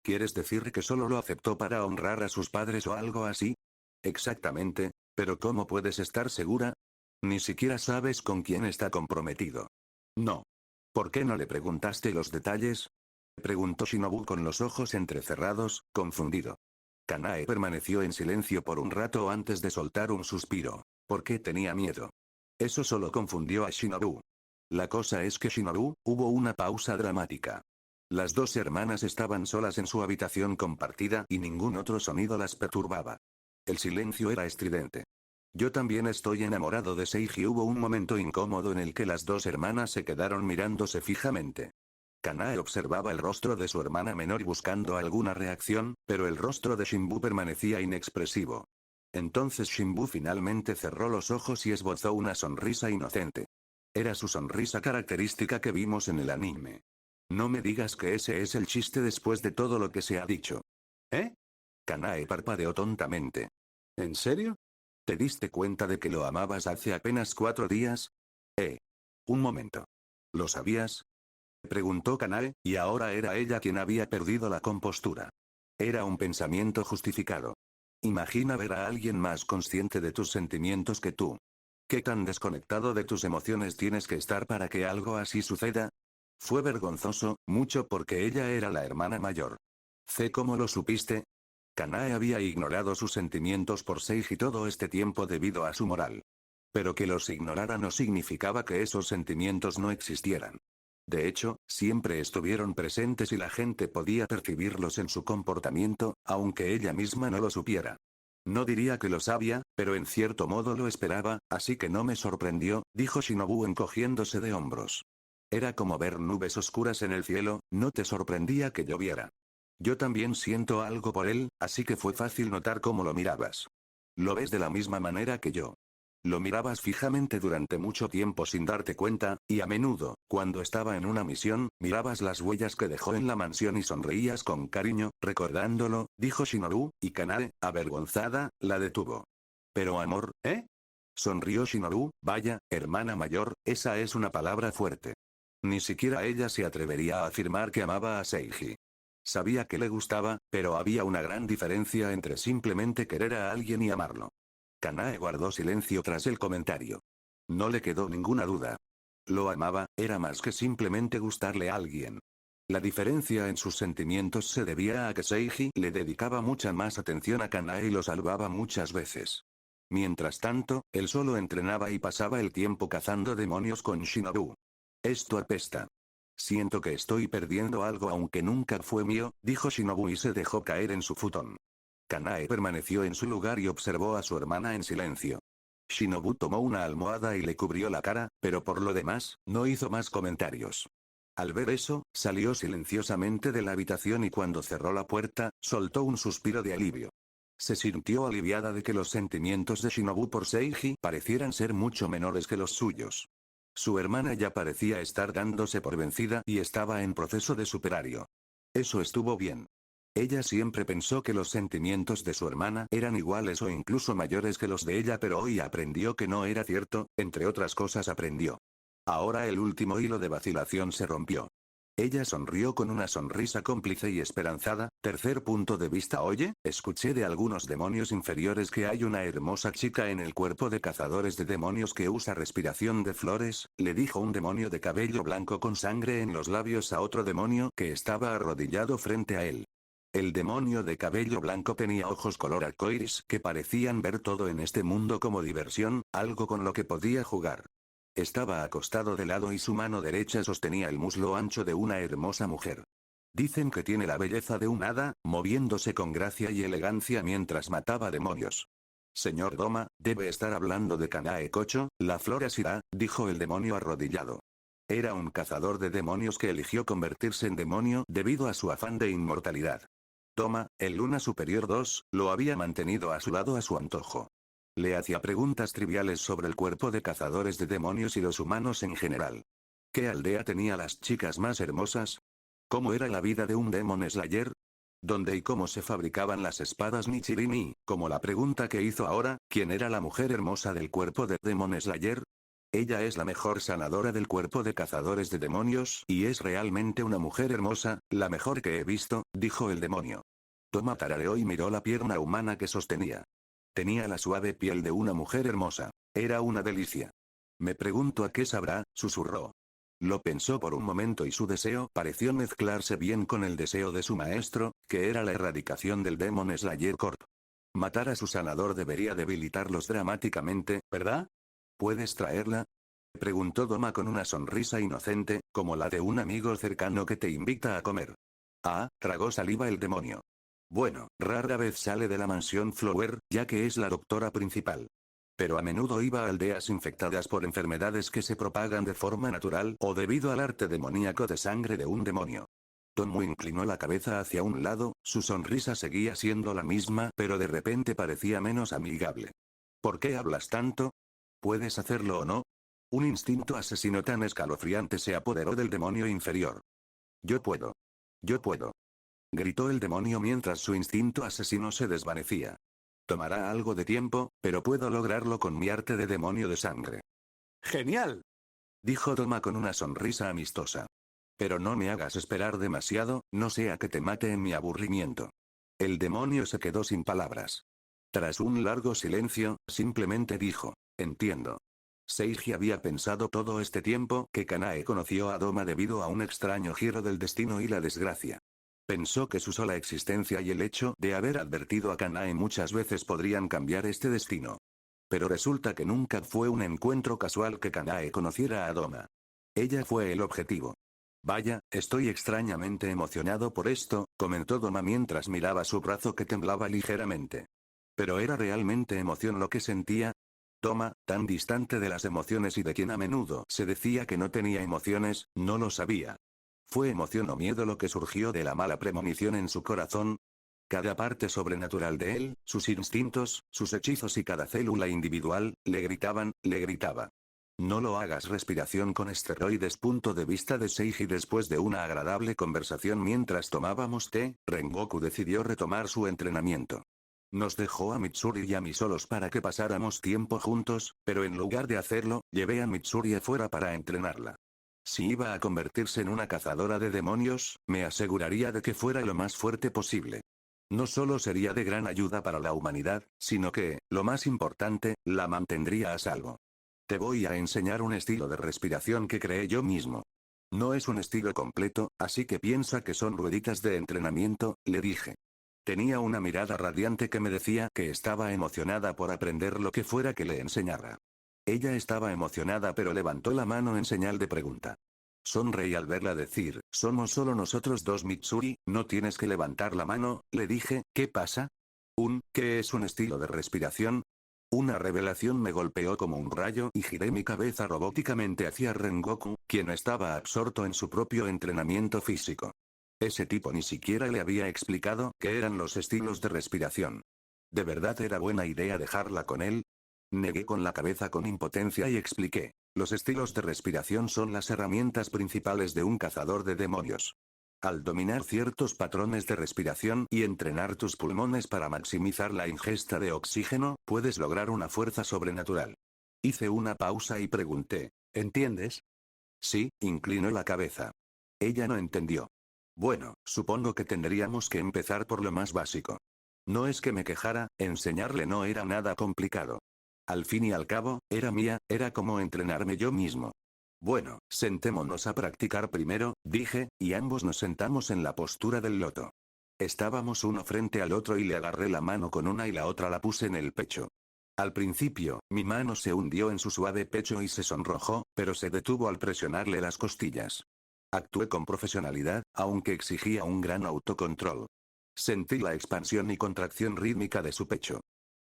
[SPEAKER 1] ¿Quieres decir que solo lo aceptó para honrar a sus padres o algo así? Exactamente, pero ¿cómo puedes estar segura? Ni siquiera sabes con quién está comprometido. No. ¿Por qué no le preguntaste los detalles? Preguntó Shinobu con los ojos entrecerrados, confundido. Kanae permaneció en silencio por un rato antes de soltar un suspiro. ¿Por qué tenía miedo? Eso solo confundió a Shinobu. La cosa es que Shinobu, hubo una pausa dramática. Las dos hermanas estaban solas en su habitación compartida y ningún otro sonido las perturbaba. El silencio era estridente. Yo también estoy enamorado de Seiji. Hubo un momento incómodo en el que las dos hermanas se quedaron mirándose fijamente. Kanae observaba el rostro de su hermana menor buscando alguna reacción, pero el rostro de Shinbu permanecía inexpresivo. Entonces Shinbu finalmente cerró los ojos y esbozó una sonrisa inocente. Era su sonrisa característica que vimos en el anime. No me digas que ese es el chiste después de todo lo que se ha dicho. ¿Eh? Kanae parpadeó tontamente. ¿En serio? ¿Te diste cuenta de que lo amabas hace apenas 4 días? Un momento. ¿Lo sabías? Preguntó Kanae, y ahora era ella quien había perdido la compostura. Era un pensamiento justificado. Imagina ver a alguien más consciente de tus sentimientos que tú. ¿Qué tan desconectado de tus emociones tienes que estar para que algo así suceda? Fue vergonzoso, mucho porque ella era la hermana mayor. ¿Cómo lo supiste? Kanae había ignorado sus sentimientos por Seiji todo este tiempo debido a su moral. Pero que los ignorara no significaba que esos sentimientos no existieran. De hecho, siempre estuvieron presentes y la gente podía percibirlos en su comportamiento, aunque ella misma no lo supiera. No diría que lo sabía, pero en cierto modo lo esperaba, así que no me sorprendió, dijo Shinobu encogiéndose de hombros. Era como ver nubes oscuras en el cielo, no te sorprendía que lloviera. Yo también siento algo por él, así que fue fácil notar cómo lo mirabas. Lo ves de la misma manera que yo. Lo mirabas fijamente durante mucho tiempo sin darte cuenta, y a menudo, cuando estaba en una misión, mirabas las huellas que dejó en la mansión y sonreías con cariño, recordándolo, dijo Shinobu, y Kanae, avergonzada, la detuvo. Pero amor, ¿eh? Sonrió Shinobu, vaya, hermana mayor, esa es una palabra fuerte. Ni siquiera ella se atrevería a afirmar que amaba a Seiji. Sabía que le gustaba, pero había una gran diferencia entre simplemente querer a alguien y amarlo. Kanae guardó silencio tras el comentario. No le quedó ninguna duda. Lo amaba, era más que simplemente gustarle a alguien. La diferencia en sus sentimientos se debía a que Seiji le dedicaba mucha más atención a Kanae y lo salvaba muchas veces. Mientras tanto, él solo entrenaba y pasaba el tiempo cazando demonios con Shinobu. Esto apesta. Siento que estoy perdiendo algo aunque nunca fue mío, dijo Shinobu y se dejó caer en su futón. Kanae permaneció en su lugar y observó a su hermana en silencio. Shinobu tomó una almohada y le cubrió la cara, pero por lo demás, no hizo más comentarios. Al ver eso, salió silenciosamente de la habitación y cuando cerró la puerta, soltó un suspiro de alivio. Se sintió aliviada de que los sentimientos de Shinobu por Seiji parecieran ser mucho menores que los suyos. Su hermana ya parecía estar dándose por vencida y estaba en proceso de superario. Eso estuvo bien. Ella siempre pensó que los sentimientos de su hermana eran iguales o incluso mayores que los de ella, pero hoy aprendió que no era cierto, entre otras cosas aprendió. Ahora el último hilo de vacilación se rompió. Ella sonrió con una sonrisa cómplice y esperanzada. Tercer punto de vista. Oye, escuché de algunos demonios inferiores que hay una hermosa chica en el cuerpo de cazadores de demonios que usa respiración de flores, le dijo un demonio de cabello blanco con sangre en los labios a otro demonio que estaba arrodillado frente a él. El demonio de cabello blanco tenía ojos color arcoíris que parecían ver todo en este mundo como diversión, algo con lo que podía jugar. Estaba acostado de lado y su mano derecha sostenía el muslo ancho de una hermosa mujer. Dicen que tiene la belleza de un hada, moviéndose con gracia y elegancia mientras mataba demonios. Señor Doma, debe estar hablando de Kanae Kocho, la flor Asira, dijo el demonio arrodillado. Era un cazador de demonios que eligió convertirse en demonio debido a su afán de inmortalidad. Doma, el Luna Superior 2, lo había mantenido a su lado a su antojo. Le hacía preguntas triviales sobre el cuerpo de cazadores de demonios y los humanos en general. ¿Qué aldea tenía las chicas más hermosas? ¿Cómo era la vida de un Demon Slayer? ¿Dónde y cómo se fabricaban las espadas Nichirini? Como la pregunta que hizo ahora, ¿quién era la mujer hermosa del cuerpo de Demon Slayer? Ella es la mejor sanadora del cuerpo de cazadores de demonios, y es realmente una mujer hermosa, la mejor que he visto, dijo el demonio. Toma tarareó y miró la pierna humana que sostenía. Tenía la suave piel de una mujer hermosa. Era una delicia. Me pregunto a qué sabrá, susurró. Lo pensó por un momento y su deseo pareció mezclarse bien con el deseo de su maestro, que era la erradicación del Demon Slayer Corp. Matar a su sanador debería debilitarlos dramáticamente, ¿verdad? ¿Puedes traerla? Preguntó Doma con una sonrisa inocente, como la de un amigo cercano que te invita a comer. Ah, tragó saliva el demonio. Bueno, rara vez sale de la mansión Flower, ya que es la doctora principal. Pero a menudo iba a aldeas infectadas por enfermedades que se propagan de forma natural o debido al arte demoníaco de sangre de un demonio. Tomo inclinó la cabeza hacia un lado, su sonrisa seguía siendo la misma, pero de repente parecía menos amigable. ¿Por qué hablas tanto? ¿Puedes hacerlo o no? Un instinto asesino tan escalofriante se apoderó del demonio inferior. Yo puedo. Yo puedo. Gritó el demonio mientras su instinto asesino se desvanecía. Tomará algo de tiempo, pero puedo lograrlo con mi arte de demonio de sangre. ¡Genial!, dijo Doma con una sonrisa amistosa. Pero no me hagas esperar demasiado, no sea que te mate en mi aburrimiento. El demonio se quedó sin palabras. Tras un largo silencio, simplemente dijo, entiendo. Seiji había pensado todo este tiempo que Kanae conoció a Doma debido a un extraño giro del destino y la desgracia. Pensó que su sola existencia y el hecho de haber advertido a Kanae muchas veces podrían cambiar este destino. Pero resulta que nunca fue un encuentro casual que Kanae conociera a Doma. Ella fue el objetivo. Vaya, estoy extrañamente emocionado por esto, comentó Doma mientras miraba su brazo que temblaba ligeramente. ¿Pero era realmente emoción lo que sentía? Doma, tan distante de las emociones y de quien a menudo se decía que no tenía emociones, no lo sabía. ¿Fue emoción o miedo lo que surgió de la mala premonición en su corazón? Cada parte sobrenatural de él, sus instintos, sus hechizos y cada célula individual, le gritaba. No lo hagas. Respiración con esteroides. Punto de vista de Seiji. Después de una agradable conversación mientras tomábamos té, Rengoku decidió retomar su entrenamiento. Nos dejó a Mitsuri y a mí solos para que pasáramos tiempo juntos, pero en lugar de hacerlo, llevé a Mitsuri afuera para entrenarla. Si iba a convertirse en una cazadora de demonios, me aseguraría de que fuera lo más fuerte posible. No solo sería de gran ayuda para la humanidad, sino que, lo más importante, la mantendría a salvo. Te voy a enseñar un estilo de respiración que creé yo mismo. No es un estilo completo, así que piensa que son rueditas de entrenamiento, le dije. Tenía una mirada radiante que me decía que estaba emocionada por aprender lo que fuera que le enseñara. Ella estaba emocionada pero levantó la mano en señal de pregunta. Sonreí al verla decir, somos solo nosotros dos Mitsuri, no tienes que levantar la mano, le dije, ¿qué pasa? ¿Qué es un estilo de respiración? Una revelación me golpeó como un rayo y giré mi cabeza robóticamente hacia Rengoku, quien estaba absorto en su propio entrenamiento físico. Ese tipo ni siquiera le había explicado qué eran los estilos de respiración. ¿De verdad era buena idea dejarla con él? Negué con la cabeza con impotencia y expliqué. Los estilos de respiración son las herramientas principales de un cazador de demonios. Al dominar ciertos patrones de respiración y entrenar tus pulmones para maximizar la ingesta de oxígeno, puedes lograr una fuerza sobrenatural. Hice una pausa y pregunté, ¿entiendes? Sí, inclinó la cabeza. Ella no entendió. Bueno, supongo que tendríamos que empezar por lo más básico. No es que me quejara, enseñarle no era nada complicado. Al fin y al cabo, era mía, era como entrenarme yo mismo. Bueno, sentémonos a practicar primero, dije, y ambos nos sentamos en la postura del loto. Estábamos uno frente al otro y le agarré la mano con una y la otra la puse en el pecho. Al principio, mi mano se hundió en su suave pecho y se sonrojó, pero se detuvo al presionarle las costillas. Actué con profesionalidad, aunque exigía un gran autocontrol. Sentí la expansión y contracción rítmica de su pecho.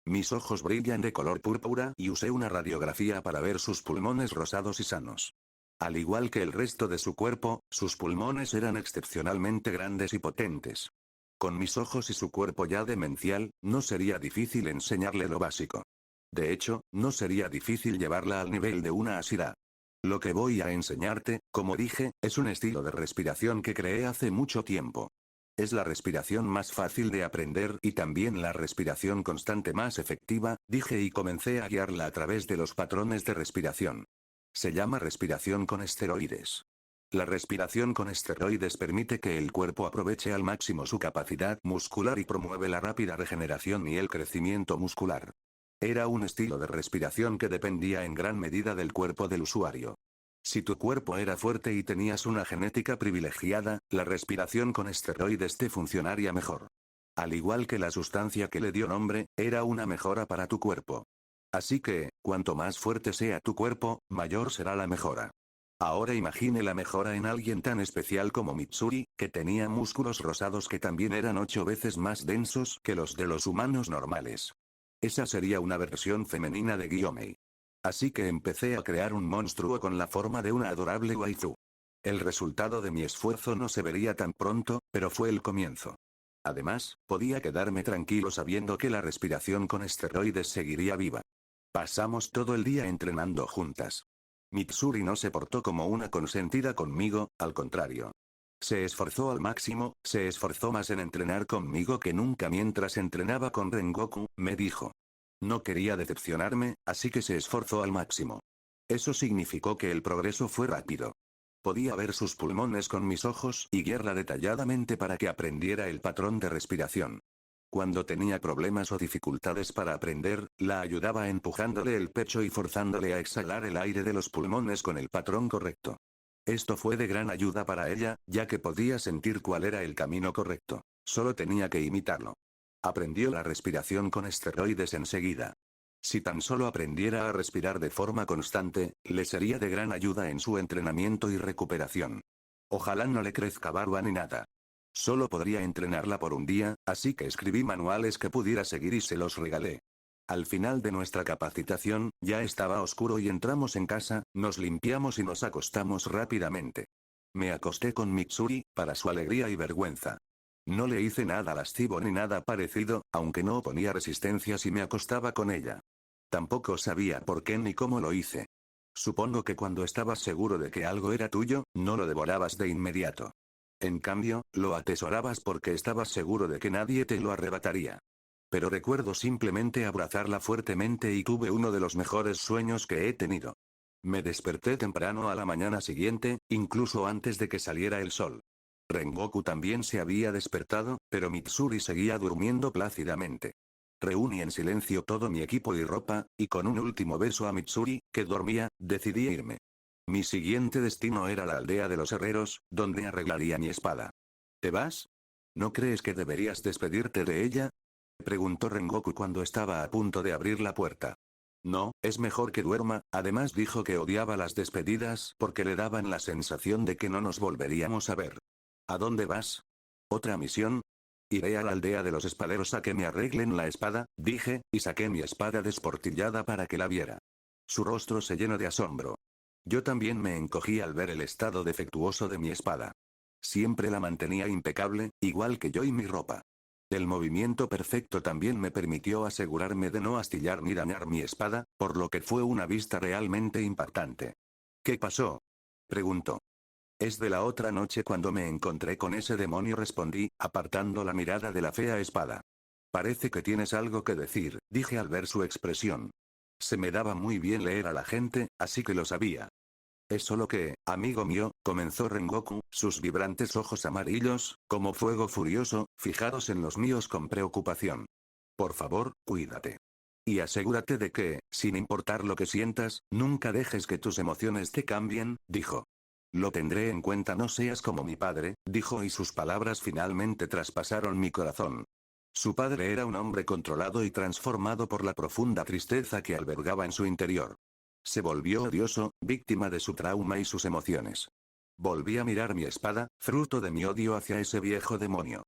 [SPEAKER 1] Mis ojos brillan de color púrpura y usé una radiografía para ver sus pulmones rosados y sanos. Al igual que el resto de su cuerpo, sus pulmones eran excepcionalmente grandes y potentes. Con mis ojos y su cuerpo ya demencial, no sería difícil enseñarle lo básico. De hecho, no sería difícil llevarla al nivel de una Ashira. Lo que voy a enseñarte, como dije, es un estilo de respiración que creé hace mucho tiempo. Es la respiración más fácil de aprender y también la respiración constante más efectiva, dije y comencé a guiarla a través de los patrones de respiración. Se llama respiración con esteroides. La respiración con esteroides permite que el cuerpo aproveche al máximo su capacidad muscular y promueve la rápida regeneración y el crecimiento muscular. Era un estilo de respiración que dependía en gran medida del cuerpo del usuario. Si tu cuerpo era fuerte y tenías una genética privilegiada, la respiración con esteroides te funcionaría mejor. Al igual que la sustancia que le dio nombre, era una mejora para tu cuerpo. Así que, cuanto más fuerte sea tu cuerpo, mayor será la mejora. Ahora imagine la mejora en alguien tan especial como Mitsuri, que tenía músculos rosados que también eran 8 veces más densos que los de los humanos normales. Esa sería una versión femenina de Gyomei. Así que empecé a crear un monstruo con la forma de una adorable waifu. El resultado de mi esfuerzo no se vería tan pronto, pero fue el comienzo. Además, podía quedarme tranquilo sabiendo que la respiración con esteroides seguiría viva. Pasamos todo el día entrenando juntas. Mitsuri no se portó como una consentida conmigo, al contrario. Se esforzó al máximo, se esforzó más en entrenar conmigo que nunca mientras entrenaba con Rengoku, me dijo. No quería decepcionarme, así que se esforzó al máximo. Eso significó que el progreso fue rápido. Podía ver sus pulmones con mis ojos y guiarla detalladamente para que aprendiera el patrón de respiración. Cuando tenía problemas o dificultades para aprender, la ayudaba empujándole el pecho y forzándole a exhalar el aire de los pulmones con el patrón correcto. Esto fue de gran ayuda para ella, ya que podía sentir cuál era el camino correcto. Solo tenía que imitarlo. Aprendió la respiración con esteroides enseguida. Si tan solo aprendiera a respirar de forma constante, le sería de gran ayuda en su entrenamiento y recuperación. Ojalá no le crezca barba ni nada. Solo podría entrenarla por un día, así que escribí manuales que pudiera seguir y se los regalé. Al final de nuestra capacitación, ya estaba oscuro y entramos en casa, nos limpiamos y nos acostamos rápidamente. Me acosté con Mitsuri, para su alegría y vergüenza. No le hice nada lascivo ni nada parecido, aunque no oponía resistencia si me acostaba con ella. Tampoco sabía por qué ni cómo lo hice. Supongo que cuando estabas seguro de que algo era tuyo, no lo devorabas de inmediato. En cambio, lo atesorabas porque estabas seguro de que nadie te lo arrebataría. Pero recuerdo simplemente abrazarla fuertemente y tuve uno de los mejores sueños que he tenido. Me desperté temprano a la mañana siguiente, incluso antes de que saliera el sol. Rengoku también se había despertado, pero Mitsuri seguía durmiendo plácidamente. Reuní en silencio todo mi equipo y ropa, y con un último beso a Mitsuri, que dormía, decidí irme. Mi siguiente destino era la aldea de los herreros, donde arreglaría mi espada. ¿Te vas? ¿No crees que deberías despedirte de ella? Preguntó Rengoku cuando estaba a punto de abrir la puerta. No, es mejor que duerma. Además dijo que odiaba las despedidas porque le daban la sensación de que no nos volveríamos a ver. ¿A dónde vas? ¿Otra misión? Iré a la aldea de los espaderos a que me arreglen la espada, dije, y saqué mi espada desportillada para que la viera. Su rostro se llenó de asombro. Yo también me encogí al ver el estado defectuoso de mi espada. Siempre la mantenía impecable, igual que yo y mi ropa. El movimiento perfecto también me permitió asegurarme de no astillar ni dañar mi espada, por lo que fue una vista realmente impactante. ¿Qué pasó? Preguntó. Es de la otra noche cuando me encontré con ese demonio, respondí, apartando la mirada de la fea espada. Parece que tienes algo que decir, dije al ver su expresión. Se me daba muy bien leer a la gente, así que lo sabía. Es solo que, amigo mío, comenzó Rengoku, sus vibrantes ojos amarillos, como fuego furioso, fijados en los míos con preocupación. Por favor, cuídate. Y asegúrate de que, sin importar lo que sientas, nunca dejes que tus emociones te cambien, dijo. Lo tendré en cuenta, no seas como mi padre, dijo, y sus palabras finalmente traspasaron mi corazón. Su padre era un hombre controlado y transformado por la profunda tristeza que albergaba en su interior. Se volvió odioso, víctima de su trauma y sus emociones. Volví a mirar mi espada, fruto de mi odio hacia ese viejo demonio.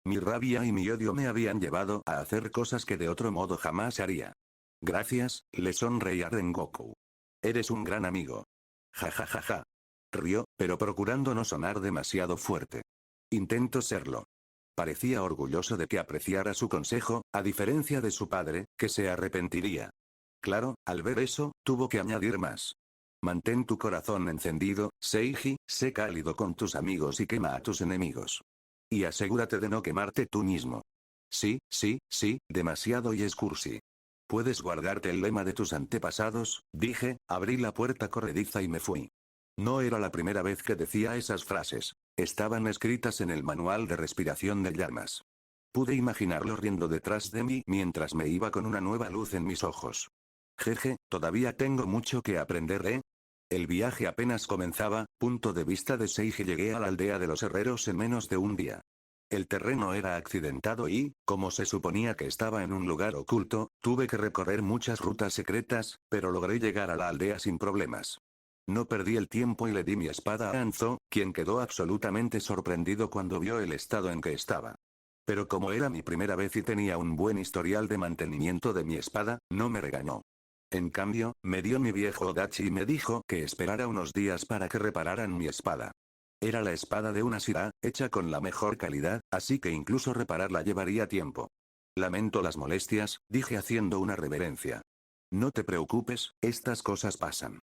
[SPEAKER 1] Mi rabia y mi odio me habían llevado a hacer cosas que de otro modo jamás haría. Gracias, le sonreí a Rengoku. Eres un gran amigo. Ja ja ja ja. Rió, pero procurando no sonar demasiado fuerte. Intento serlo. Parecía orgulloso de que apreciara su consejo, a diferencia de su padre, que se arrepentiría. Claro, al ver eso, tuvo que añadir más. Mantén tu corazón encendido, Seiji, sé cálido con tus amigos y quema a tus enemigos. Y asegúrate de no quemarte tú mismo. Sí, demasiado y es cursi. Puedes guardarte el lema de tus antepasados, dije, abrí la puerta corrediza y me fui. No era la primera vez que decía esas frases. Estaban escritas en el manual de respiración de llamas. Pude imaginarlo riendo detrás de mí mientras me iba con una nueva luz en mis ojos. Jeje, todavía tengo mucho que aprender, ¿eh? El viaje apenas comenzaba, punto de vista de Seiji. Llegué a la aldea de los herreros en menos de un día. El terreno era accidentado y, como se suponía que estaba en un lugar oculto, tuve que recorrer muchas rutas secretas, pero logré llegar a la aldea sin problemas. No perdí el tiempo y le di mi espada a Anzo, quien quedó absolutamente sorprendido cuando vio el estado en que estaba. Pero como era mi primera vez y tenía un buen historial de mantenimiento de mi espada, no me regañó. En cambio, me dio mi viejo Odachi y me dijo que esperara unos días para que repararan mi espada. Era la espada de una Shira, hecha con la mejor calidad, así que incluso repararla llevaría tiempo. Lamento las molestias, dije haciendo una reverencia. No te preocupes, estas cosas pasan.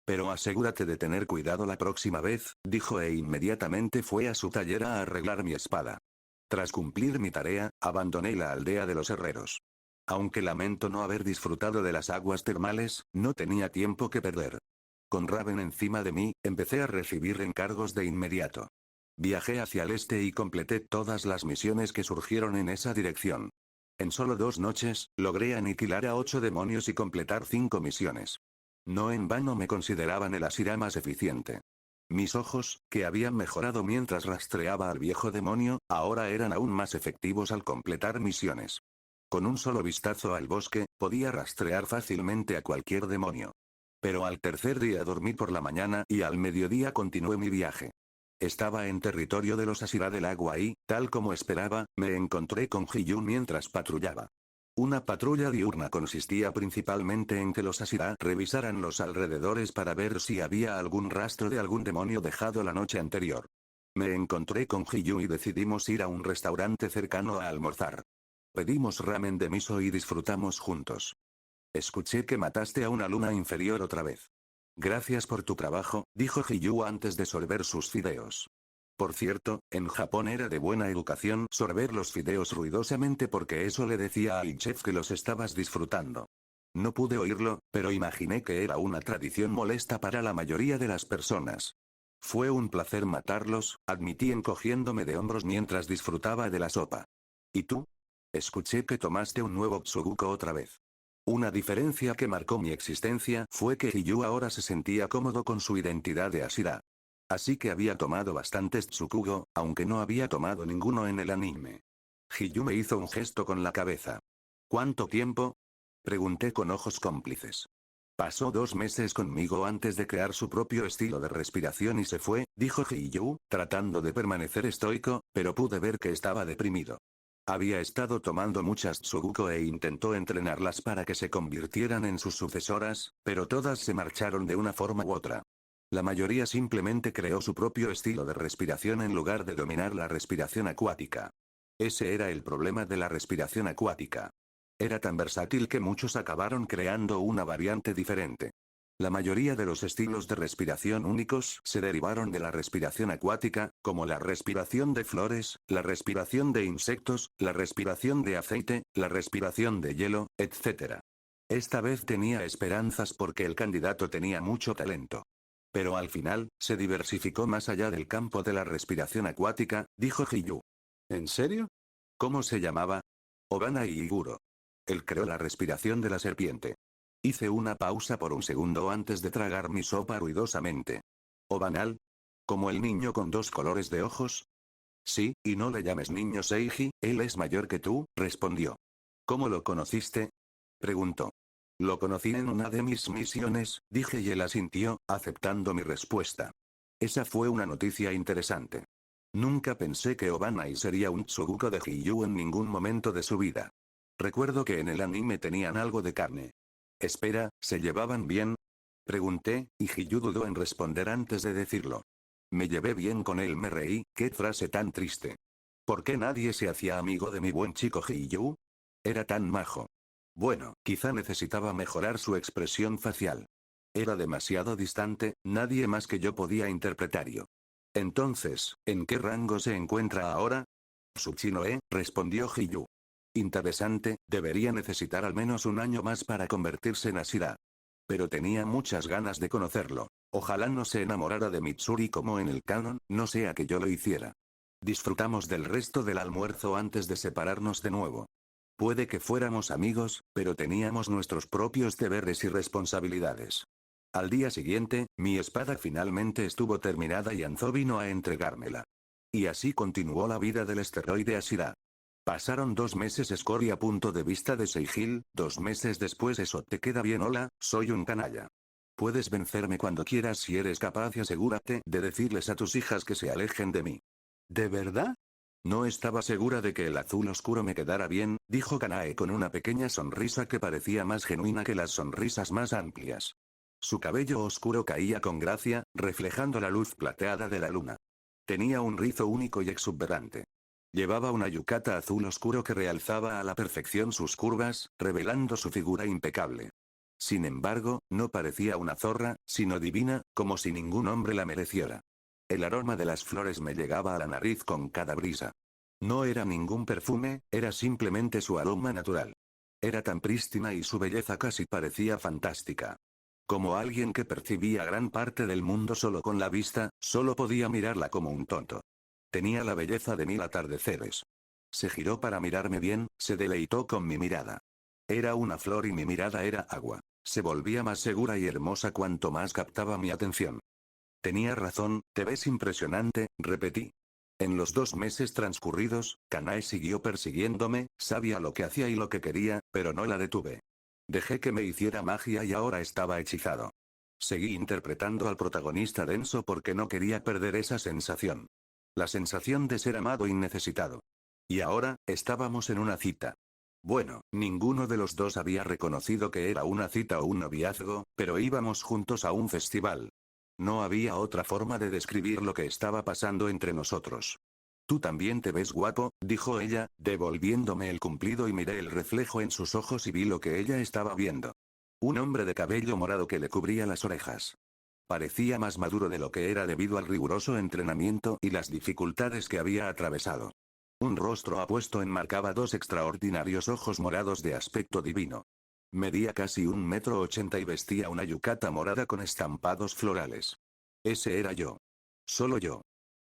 [SPEAKER 1] Pero asegúrate de tener cuidado la próxima vez, dijo e inmediatamente fue a su taller a arreglar mi espada. Tras cumplir mi tarea, abandoné la aldea de los herreros. Aunque lamento no haber disfrutado de las aguas termales, no tenía tiempo que perder. Con Raven encima de mí, empecé a recibir encargos de inmediato. Viajé hacia el este y completé todas las misiones que surgieron en esa dirección. En solo 2 noches, logré aniquilar a 8 demonios y completar 5 misiones. No en vano me consideraban el Ashira más eficiente. Mis ojos, que habían mejorado mientras rastreaba al viejo demonio, ahora eran aún más efectivos al completar misiones. Con un solo vistazo al bosque, podía rastrear fácilmente a cualquier demonio. Pero al tercer día dormí por la mañana y al mediodía continué mi viaje. Estaba en territorio de los Ashira del agua y, tal como esperaba, me encontré con Hiyun mientras patrullaba. Una patrulla diurna consistía principalmente en que los Ashira revisaran los alrededores para ver si había algún rastro de algún demonio dejado la noche anterior. Me encontré con Hiyun y decidimos ir a un restaurante cercano a almorzar. Pedimos ramen de miso y disfrutamos juntos. Escuché que mataste a una luna inferior otra vez. Gracias por tu trabajo, dijo Hiyun antes de sorber sus fideos. Por cierto, en Japón era de buena educación sorber los fideos ruidosamente porque eso le decía al chef que los estabas disfrutando. No pude oírlo, pero imaginé que era una tradición molesta para la mayoría de las personas. Fue un placer matarlos, admití encogiéndome de hombros mientras disfrutaba de la sopa. ¿Y tú? Escuché que tomaste un nuevo Tsuguko otra vez. Una diferencia que marcó mi existencia fue que Hiyu ahora se sentía cómodo con su identidad de Ashira. Así que había tomado bastantes Tsukugo, aunque no había tomado ninguno en el anime. Hiyu me hizo un gesto con la cabeza. ¿Cuánto tiempo? Pregunté con ojos cómplices. Pasó 2 meses conmigo antes de crear su propio estilo de respiración y se fue, dijo Hiyu, tratando de permanecer estoico, pero pude ver que estaba deprimido. Había estado tomando muchas Tsuguko e intentó entrenarlas para que se convirtieran en sus sucesoras, pero todas se marcharon de una forma u otra. La mayoría simplemente creó su propio estilo de respiración en lugar de dominar la respiración acuática. Ese era el problema de la respiración acuática. Era tan versátil que muchos acabaron creando una variante diferente. La mayoría de los estilos de respiración únicos se derivaron de la respiración acuática, como la respiración de flores, la respiración de insectos, la respiración de aceite, la respiración de hielo, etc. Esta vez tenía esperanzas porque el candidato tenía mucho talento. Pero al final, se diversificó más allá del campo de la respiración acuática, dijo Hiyu. ¿En serio? ¿Cómo se llamaba? Obana Iguro. Él creó la respiración de la serpiente. Hice una pausa por un segundo antes de tragar mi sopa ruidosamente. ¿Obanal? ¿Como el niño con 2 colores de ojos? Sí, y no le llames niño Seiji, él es mayor que tú, respondió. ¿Cómo lo conociste? Preguntó. Lo conocí en una de mis misiones, dije y él asintió, aceptando mi respuesta. Esa fue una noticia interesante. Nunca pensé que Obanai sería un Tsuguko de Hiyu en ningún momento de su vida. Recuerdo que en el anime tenían algo de carne. Espera, ¿se llevaban bien? Pregunté, y Hiyu dudó en responder antes de decirlo. Me llevé bien con él, me reí, qué frase tan triste. ¿Por qué nadie se hacía amigo de mi buen chico Hiyu? Era tan majo. Bueno, quizá necesitaba mejorar su expresión facial. Era demasiado distante, nadie más que yo podía interpretarlo. Entonces, ¿en qué rango se encuentra ahora? Tsuchinoe, respondió Hiyu. Interesante, debería necesitar al menos un año más para convertirse en Ashira. Pero tenía muchas ganas de conocerlo. Ojalá no se enamorara de Mitsuri como en el canon, no sea que yo lo hiciera. Disfrutamos del resto del almuerzo antes de separarnos de nuevo. Puede que fuéramos amigos, pero teníamos nuestros propios deberes y responsabilidades. Al día siguiente, mi espada finalmente estuvo terminada y Anzo vino a entregármela. Y así continuó la vida del esteroide Ashira. Pasaron 2 meses Scory a punto de vista de Seijil, 2 meses después eso te queda bien. Hola, soy un canalla. Puedes vencerme cuando quieras si eres capaz y asegúrate de decirles a tus hijas que se alejen de mí. ¿De verdad? No estaba segura de que el azul oscuro me quedara bien, dijo Kanae con una pequeña sonrisa que parecía más genuina que las sonrisas más amplias. Su cabello oscuro caía con gracia, reflejando la luz plateada de la luna. Tenía un rizo único y exuberante. Llevaba una yukata azul oscuro que realzaba a la perfección sus curvas, revelando su figura impecable. Sin embargo, no parecía una zorra, sino divina, como si ningún hombre la mereciera. El aroma de las flores me llegaba a la nariz con cada brisa. No era ningún perfume, era simplemente su aroma natural. Era tan prístina y su belleza casi parecía fantástica. Como alguien que percibía gran parte del mundo solo con la vista, solo podía mirarla como un tonto. Tenía la belleza de 1000 atardeceres. Se giró para mirarme bien, se deleitó con mi mirada. Era una flor y mi mirada era agua. Se volvía más segura y hermosa cuanto más captaba mi atención. Tenía razón, te ves impresionante, repetí. En los 2 meses transcurridos, Kanae siguió persiguiéndome, sabía lo que hacía y lo que quería, pero no la detuve. Dejé que me hiciera magia y ahora estaba hechizado. Seguí interpretando al protagonista denso porque no quería perder esa sensación. La sensación de ser amado y necesitado. Y ahora, estábamos en una cita. Bueno, ninguno de los dos había reconocido que era una cita o un noviazgo, pero íbamos juntos a un festival. No había otra forma de describir lo que estaba pasando entre nosotros. Tú también te ves guapo, dijo ella, devolviéndome el cumplido y miré el reflejo en sus ojos y vi lo que ella estaba viendo. Un hombre de cabello morado que le cubría las orejas. Parecía más maduro de lo que era debido al riguroso entrenamiento y las dificultades que había atravesado. Un rostro apuesto enmarcaba 2 extraordinarios ojos morados de aspecto divino. Medía casi 1,80 m y vestía una yukata morada con estampados florales. Ese era yo. Solo yo.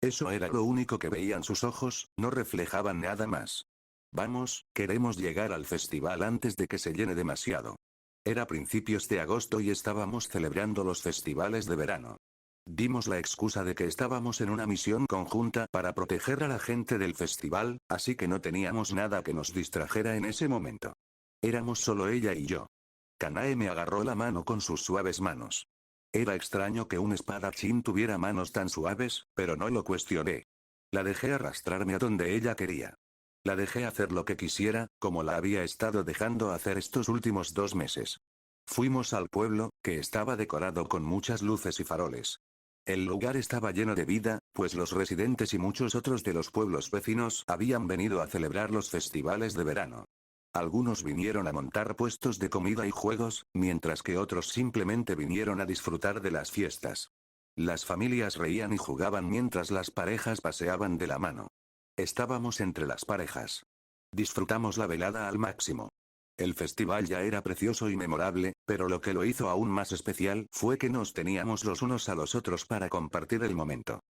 [SPEAKER 1] Eso era lo único que veían sus ojos, no reflejaban nada más. Vamos, queremos llegar al festival antes de que se llene demasiado. Era principios de agosto y estábamos celebrando los festivales de verano. Dimos la excusa de que estábamos en una misión conjunta para proteger a la gente del festival, así que no teníamos nada que nos distrajera en ese momento. Éramos solo ella y yo. Kanae me agarró la mano con sus suaves manos. Era extraño que un espadachín tuviera manos tan suaves, pero no lo cuestioné. La dejé arrastrarme a donde ella quería. La dejé hacer lo que quisiera, como la había estado dejando hacer estos últimos 2 meses. Fuimos al pueblo, que estaba decorado con muchas luces y faroles. El lugar estaba lleno de vida, pues los residentes y muchos otros de los pueblos vecinos habían venido a celebrar los festivales de verano. Algunos vinieron a montar puestos de comida y juegos, mientras que otros simplemente vinieron a disfrutar de las fiestas. Las familias reían y jugaban mientras las parejas paseaban de la mano. Estábamos entre las parejas. Disfrutamos la velada al máximo. El festival ya era precioso y memorable, pero lo que lo hizo aún más especial fue que nos teníamos los unos a los otros para compartir el momento.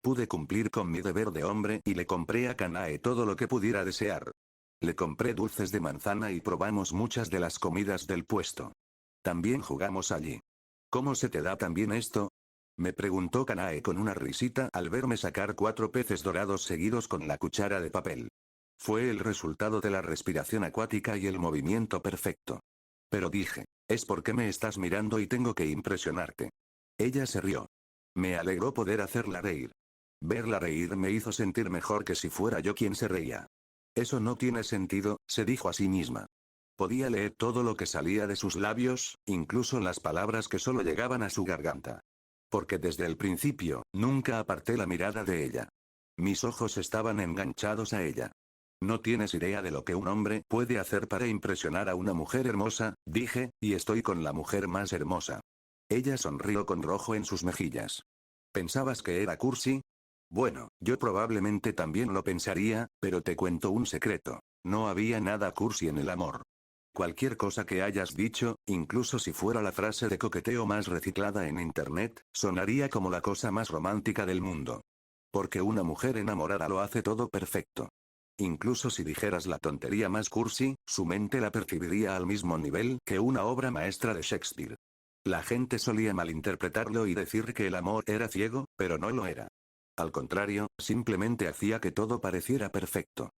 [SPEAKER 1] Pude cumplir con mi deber de hombre y le compré a Kanae todo lo que pudiera desear. Le compré dulces de manzana y probamos muchas de las comidas del puesto. También jugamos allí. ¿Cómo se te da tan bien esto?, me preguntó Kanae con una risita al verme sacar 4 peces dorados seguidos con la cuchara de papel. Fue el resultado de la respiración acuática y el movimiento perfecto. Pero dije, es porque me estás mirando y tengo que impresionarte. Ella se rió. Me alegró poder hacerla reír. Verla reír me hizo sentir mejor que si fuera yo quien se reía. Eso no tiene sentido, se dijo a sí misma. Podía leer todo lo que salía de sus labios, incluso las palabras que solo llegaban a su garganta. Porque desde el principio, nunca aparté la mirada de ella. Mis ojos estaban enganchados a ella. No tienes idea de lo que un hombre puede hacer para impresionar a una mujer hermosa, dije, y estoy con la mujer más hermosa. Ella sonrió con rojo en sus mejillas. ¿Pensabas que era cursi? Bueno, yo probablemente también lo pensaría, pero te cuento un secreto. No había nada cursi en el amor. Cualquier cosa que hayas dicho, incluso si fuera la frase de coqueteo más reciclada en internet, sonaría como la cosa más romántica del mundo. Porque una mujer enamorada lo hace todo perfecto. Incluso si dijeras la tontería más cursi, su mente la percibiría al mismo nivel que una obra maestra de Shakespeare. La gente solía malinterpretarlo y decir que el amor era ciego, pero no lo era. Al contrario, simplemente hacía que todo pareciera perfecto.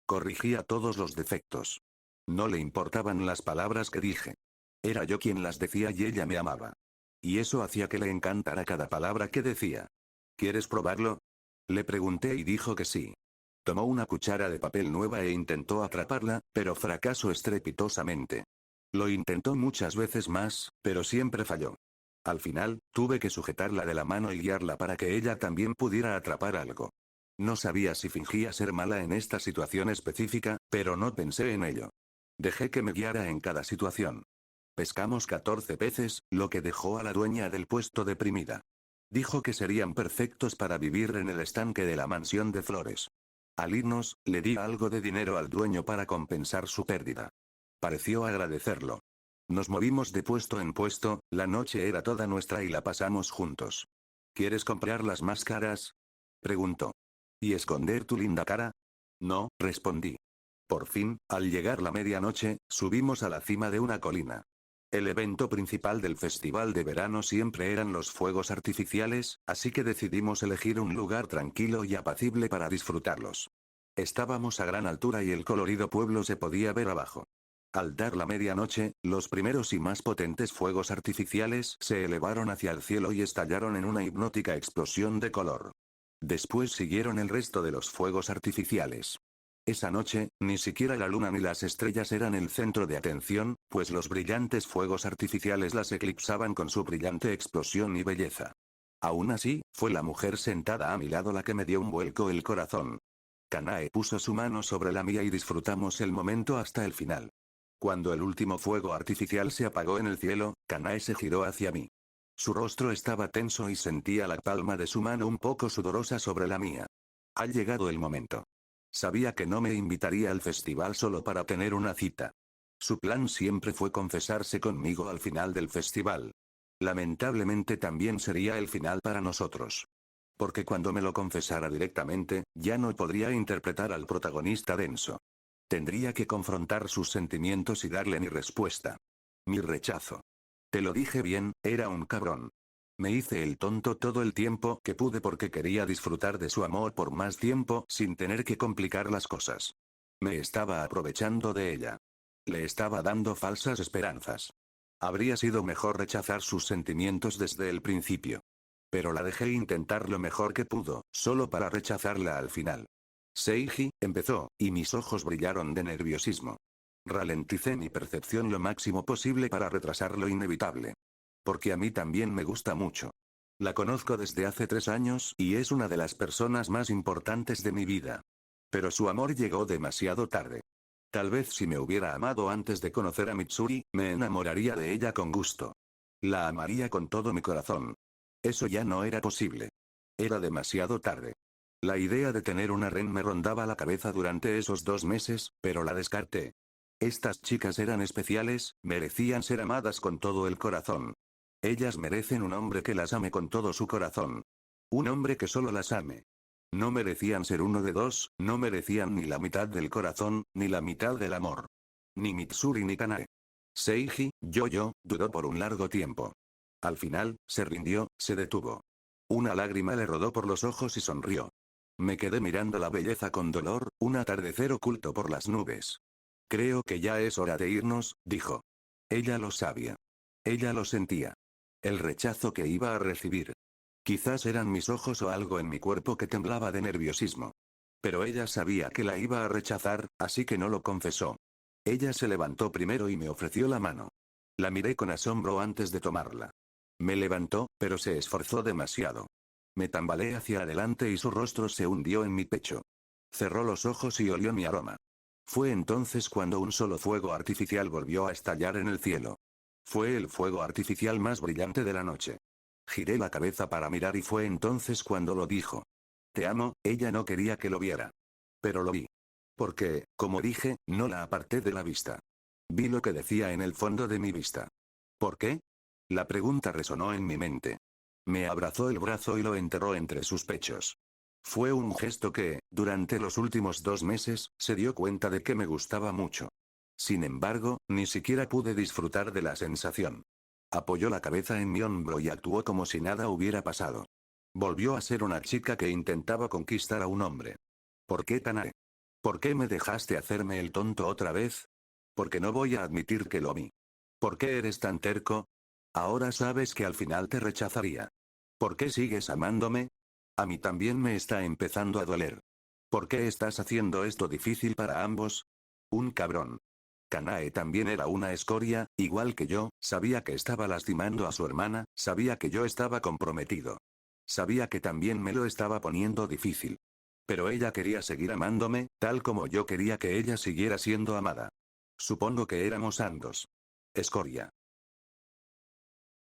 [SPEAKER 1] Corrigía todos los defectos. No le importaban las palabras que dije. Era yo quien las decía y ella me amaba. Y eso hacía que le encantara cada palabra que decía. ¿Quieres probarlo?, le pregunté y dijo que sí. Tomó una cuchara de papel nueva e intentó atraparla, pero fracasó estrepitosamente. Lo intentó muchas veces más, pero siempre falló. Al final, tuve que sujetarla de la mano y guiarla para que ella también pudiera atrapar algo. No sabía si fingía ser mala en esta situación específica, pero no pensé en ello. Dejé que me guiara en cada situación. Pescamos 14 peces, lo que dejó a la dueña del puesto deprimida. Dijo que serían perfectos para vivir en el estanque de la mansión de flores. Al irnos, le di algo de dinero al dueño para compensar su pérdida. Pareció agradecerlo. Nos movimos de puesto en puesto, la noche era toda nuestra y la pasamos juntos. ¿Quieres comprar las máscaras?, preguntó. ¿Y esconder tu linda cara? No, respondí. Por fin, al llegar la medianoche, subimos a la cima de una colina. El evento principal del festival de verano siempre eran los fuegos artificiales, así que decidimos elegir un lugar tranquilo y apacible para disfrutarlos. Estábamos a gran altura y el colorido pueblo se podía ver abajo. Al dar la medianoche, los primeros y más potentes fuegos artificiales se elevaron hacia el cielo y estallaron en una hipnótica explosión de color. Después siguieron el resto de los fuegos artificiales. Esa noche, ni siquiera la luna ni las estrellas eran el centro de atención, pues los brillantes fuegos artificiales las eclipsaban con su brillante explosión y belleza. Aún así, fue la mujer sentada a mi lado la que me dio un vuelco el corazón. Kanae puso su mano sobre la mía y disfrutamos el momento hasta el final. Cuando el último fuego artificial se apagó en el cielo, Kanae se giró hacia mí. Su rostro estaba tenso y sentía la palma de su mano un poco sudorosa sobre la mía. Ha llegado el momento. Sabía que no me invitaría al festival solo para tener una cita. Su plan siempre fue confesarse conmigo al final del festival. Lamentablemente también sería el final para nosotros. Porque cuando me lo confesara directamente, ya no podría interpretar al protagonista denso. Tendría que confrontar sus sentimientos y darle mi respuesta. Mi rechazo. Te lo dije bien, era un cabrón. Me hice el tonto todo el tiempo que pude porque quería disfrutar de su amor por más tiempo sin tener que complicar las cosas. Me estaba aprovechando de ella. Le estaba dando falsas esperanzas. Habría sido mejor rechazar sus sentimientos desde el principio. Pero la dejé intentar lo mejor que pudo, solo para rechazarla al final. Seiji, empezó, y mis ojos brillaron de nerviosismo. Ralenticé mi percepción lo máximo posible para retrasar lo inevitable. Porque a mí también me gusta mucho. La conozco desde hace 3 años y es una de las personas más importantes de mi vida. Pero su amor llegó demasiado tarde. Tal vez si me hubiera amado antes de conocer a Mitsuri, me enamoraría de ella con gusto. La amaría con todo mi corazón. Eso ya no era posible. Era demasiado tarde. La idea de tener una Ren me rondaba la cabeza durante esos 2 meses, pero la descarté. Estas chicas eran especiales, merecían ser amadas con todo el corazón. Ellas merecen un hombre que las ame con todo su corazón. Un hombre que solo las ame. No merecían ser uno de dos, no merecían ni la mitad del corazón, ni la mitad del amor. Ni Mitsuri ni Kanae. Seiji, dudó por un largo tiempo. Al final, se rindió, se detuvo. Una lágrima le rodó por los ojos y sonrió. Me quedé mirando la belleza con dolor, un atardecer oculto por las nubes. Creo que ya es hora de irnos, dijo. Ella lo sabía. Ella lo sentía. El rechazo que iba a recibir. Quizás eran mis ojos o algo en mi cuerpo que temblaba de nerviosismo. Pero ella sabía que la iba a rechazar, así que no lo confesó. Ella se levantó primero y me ofreció la mano. La miré con asombro antes de tomarla. Me levantó, pero se esforzó demasiado. Me tambaleé hacia adelante y su rostro se hundió en mi pecho. Cerró los ojos y olió mi aroma. Fue entonces cuando un solo fuego artificial volvió a estallar en el cielo. Fue el fuego artificial más brillante de la noche. Giré la cabeza para mirar y fue entonces cuando lo dijo. Te amo, ella no quería que lo viera. Pero lo vi. Porque, como dije, no la aparté de la vista. Vi lo que decía en el fondo de mi vista. ¿Por qué? La pregunta resonó en mi mente. Me abrazó el brazo y lo enterró entre sus pechos. Fue un gesto que, durante los últimos 2 meses, se dio cuenta de que me gustaba mucho. Sin embargo, ni siquiera pude disfrutar de la sensación. Apoyó la cabeza en mi hombro y actuó como si nada hubiera pasado. Volvió a ser una chica que intentaba conquistar a un hombre. ¿Por qué, Kanae? ¿Por qué me dejaste hacerme el tonto otra vez? Porque no voy a admitir que lo vi. ¿Por qué eres tan terco? Ahora sabes que al final te rechazaría. ¿Por qué sigues amándome? A mí también me está empezando a doler. ¿Por qué estás haciendo esto difícil para ambos? Un cabrón. Kanae también era una escoria, igual que yo, sabía que estaba lastimando a su hermana, sabía que yo estaba comprometido. Sabía que también me lo estaba poniendo difícil. Pero ella quería seguir amándome, tal como yo quería que ella siguiera siendo amada. Supongo que éramos ambos. Escoria.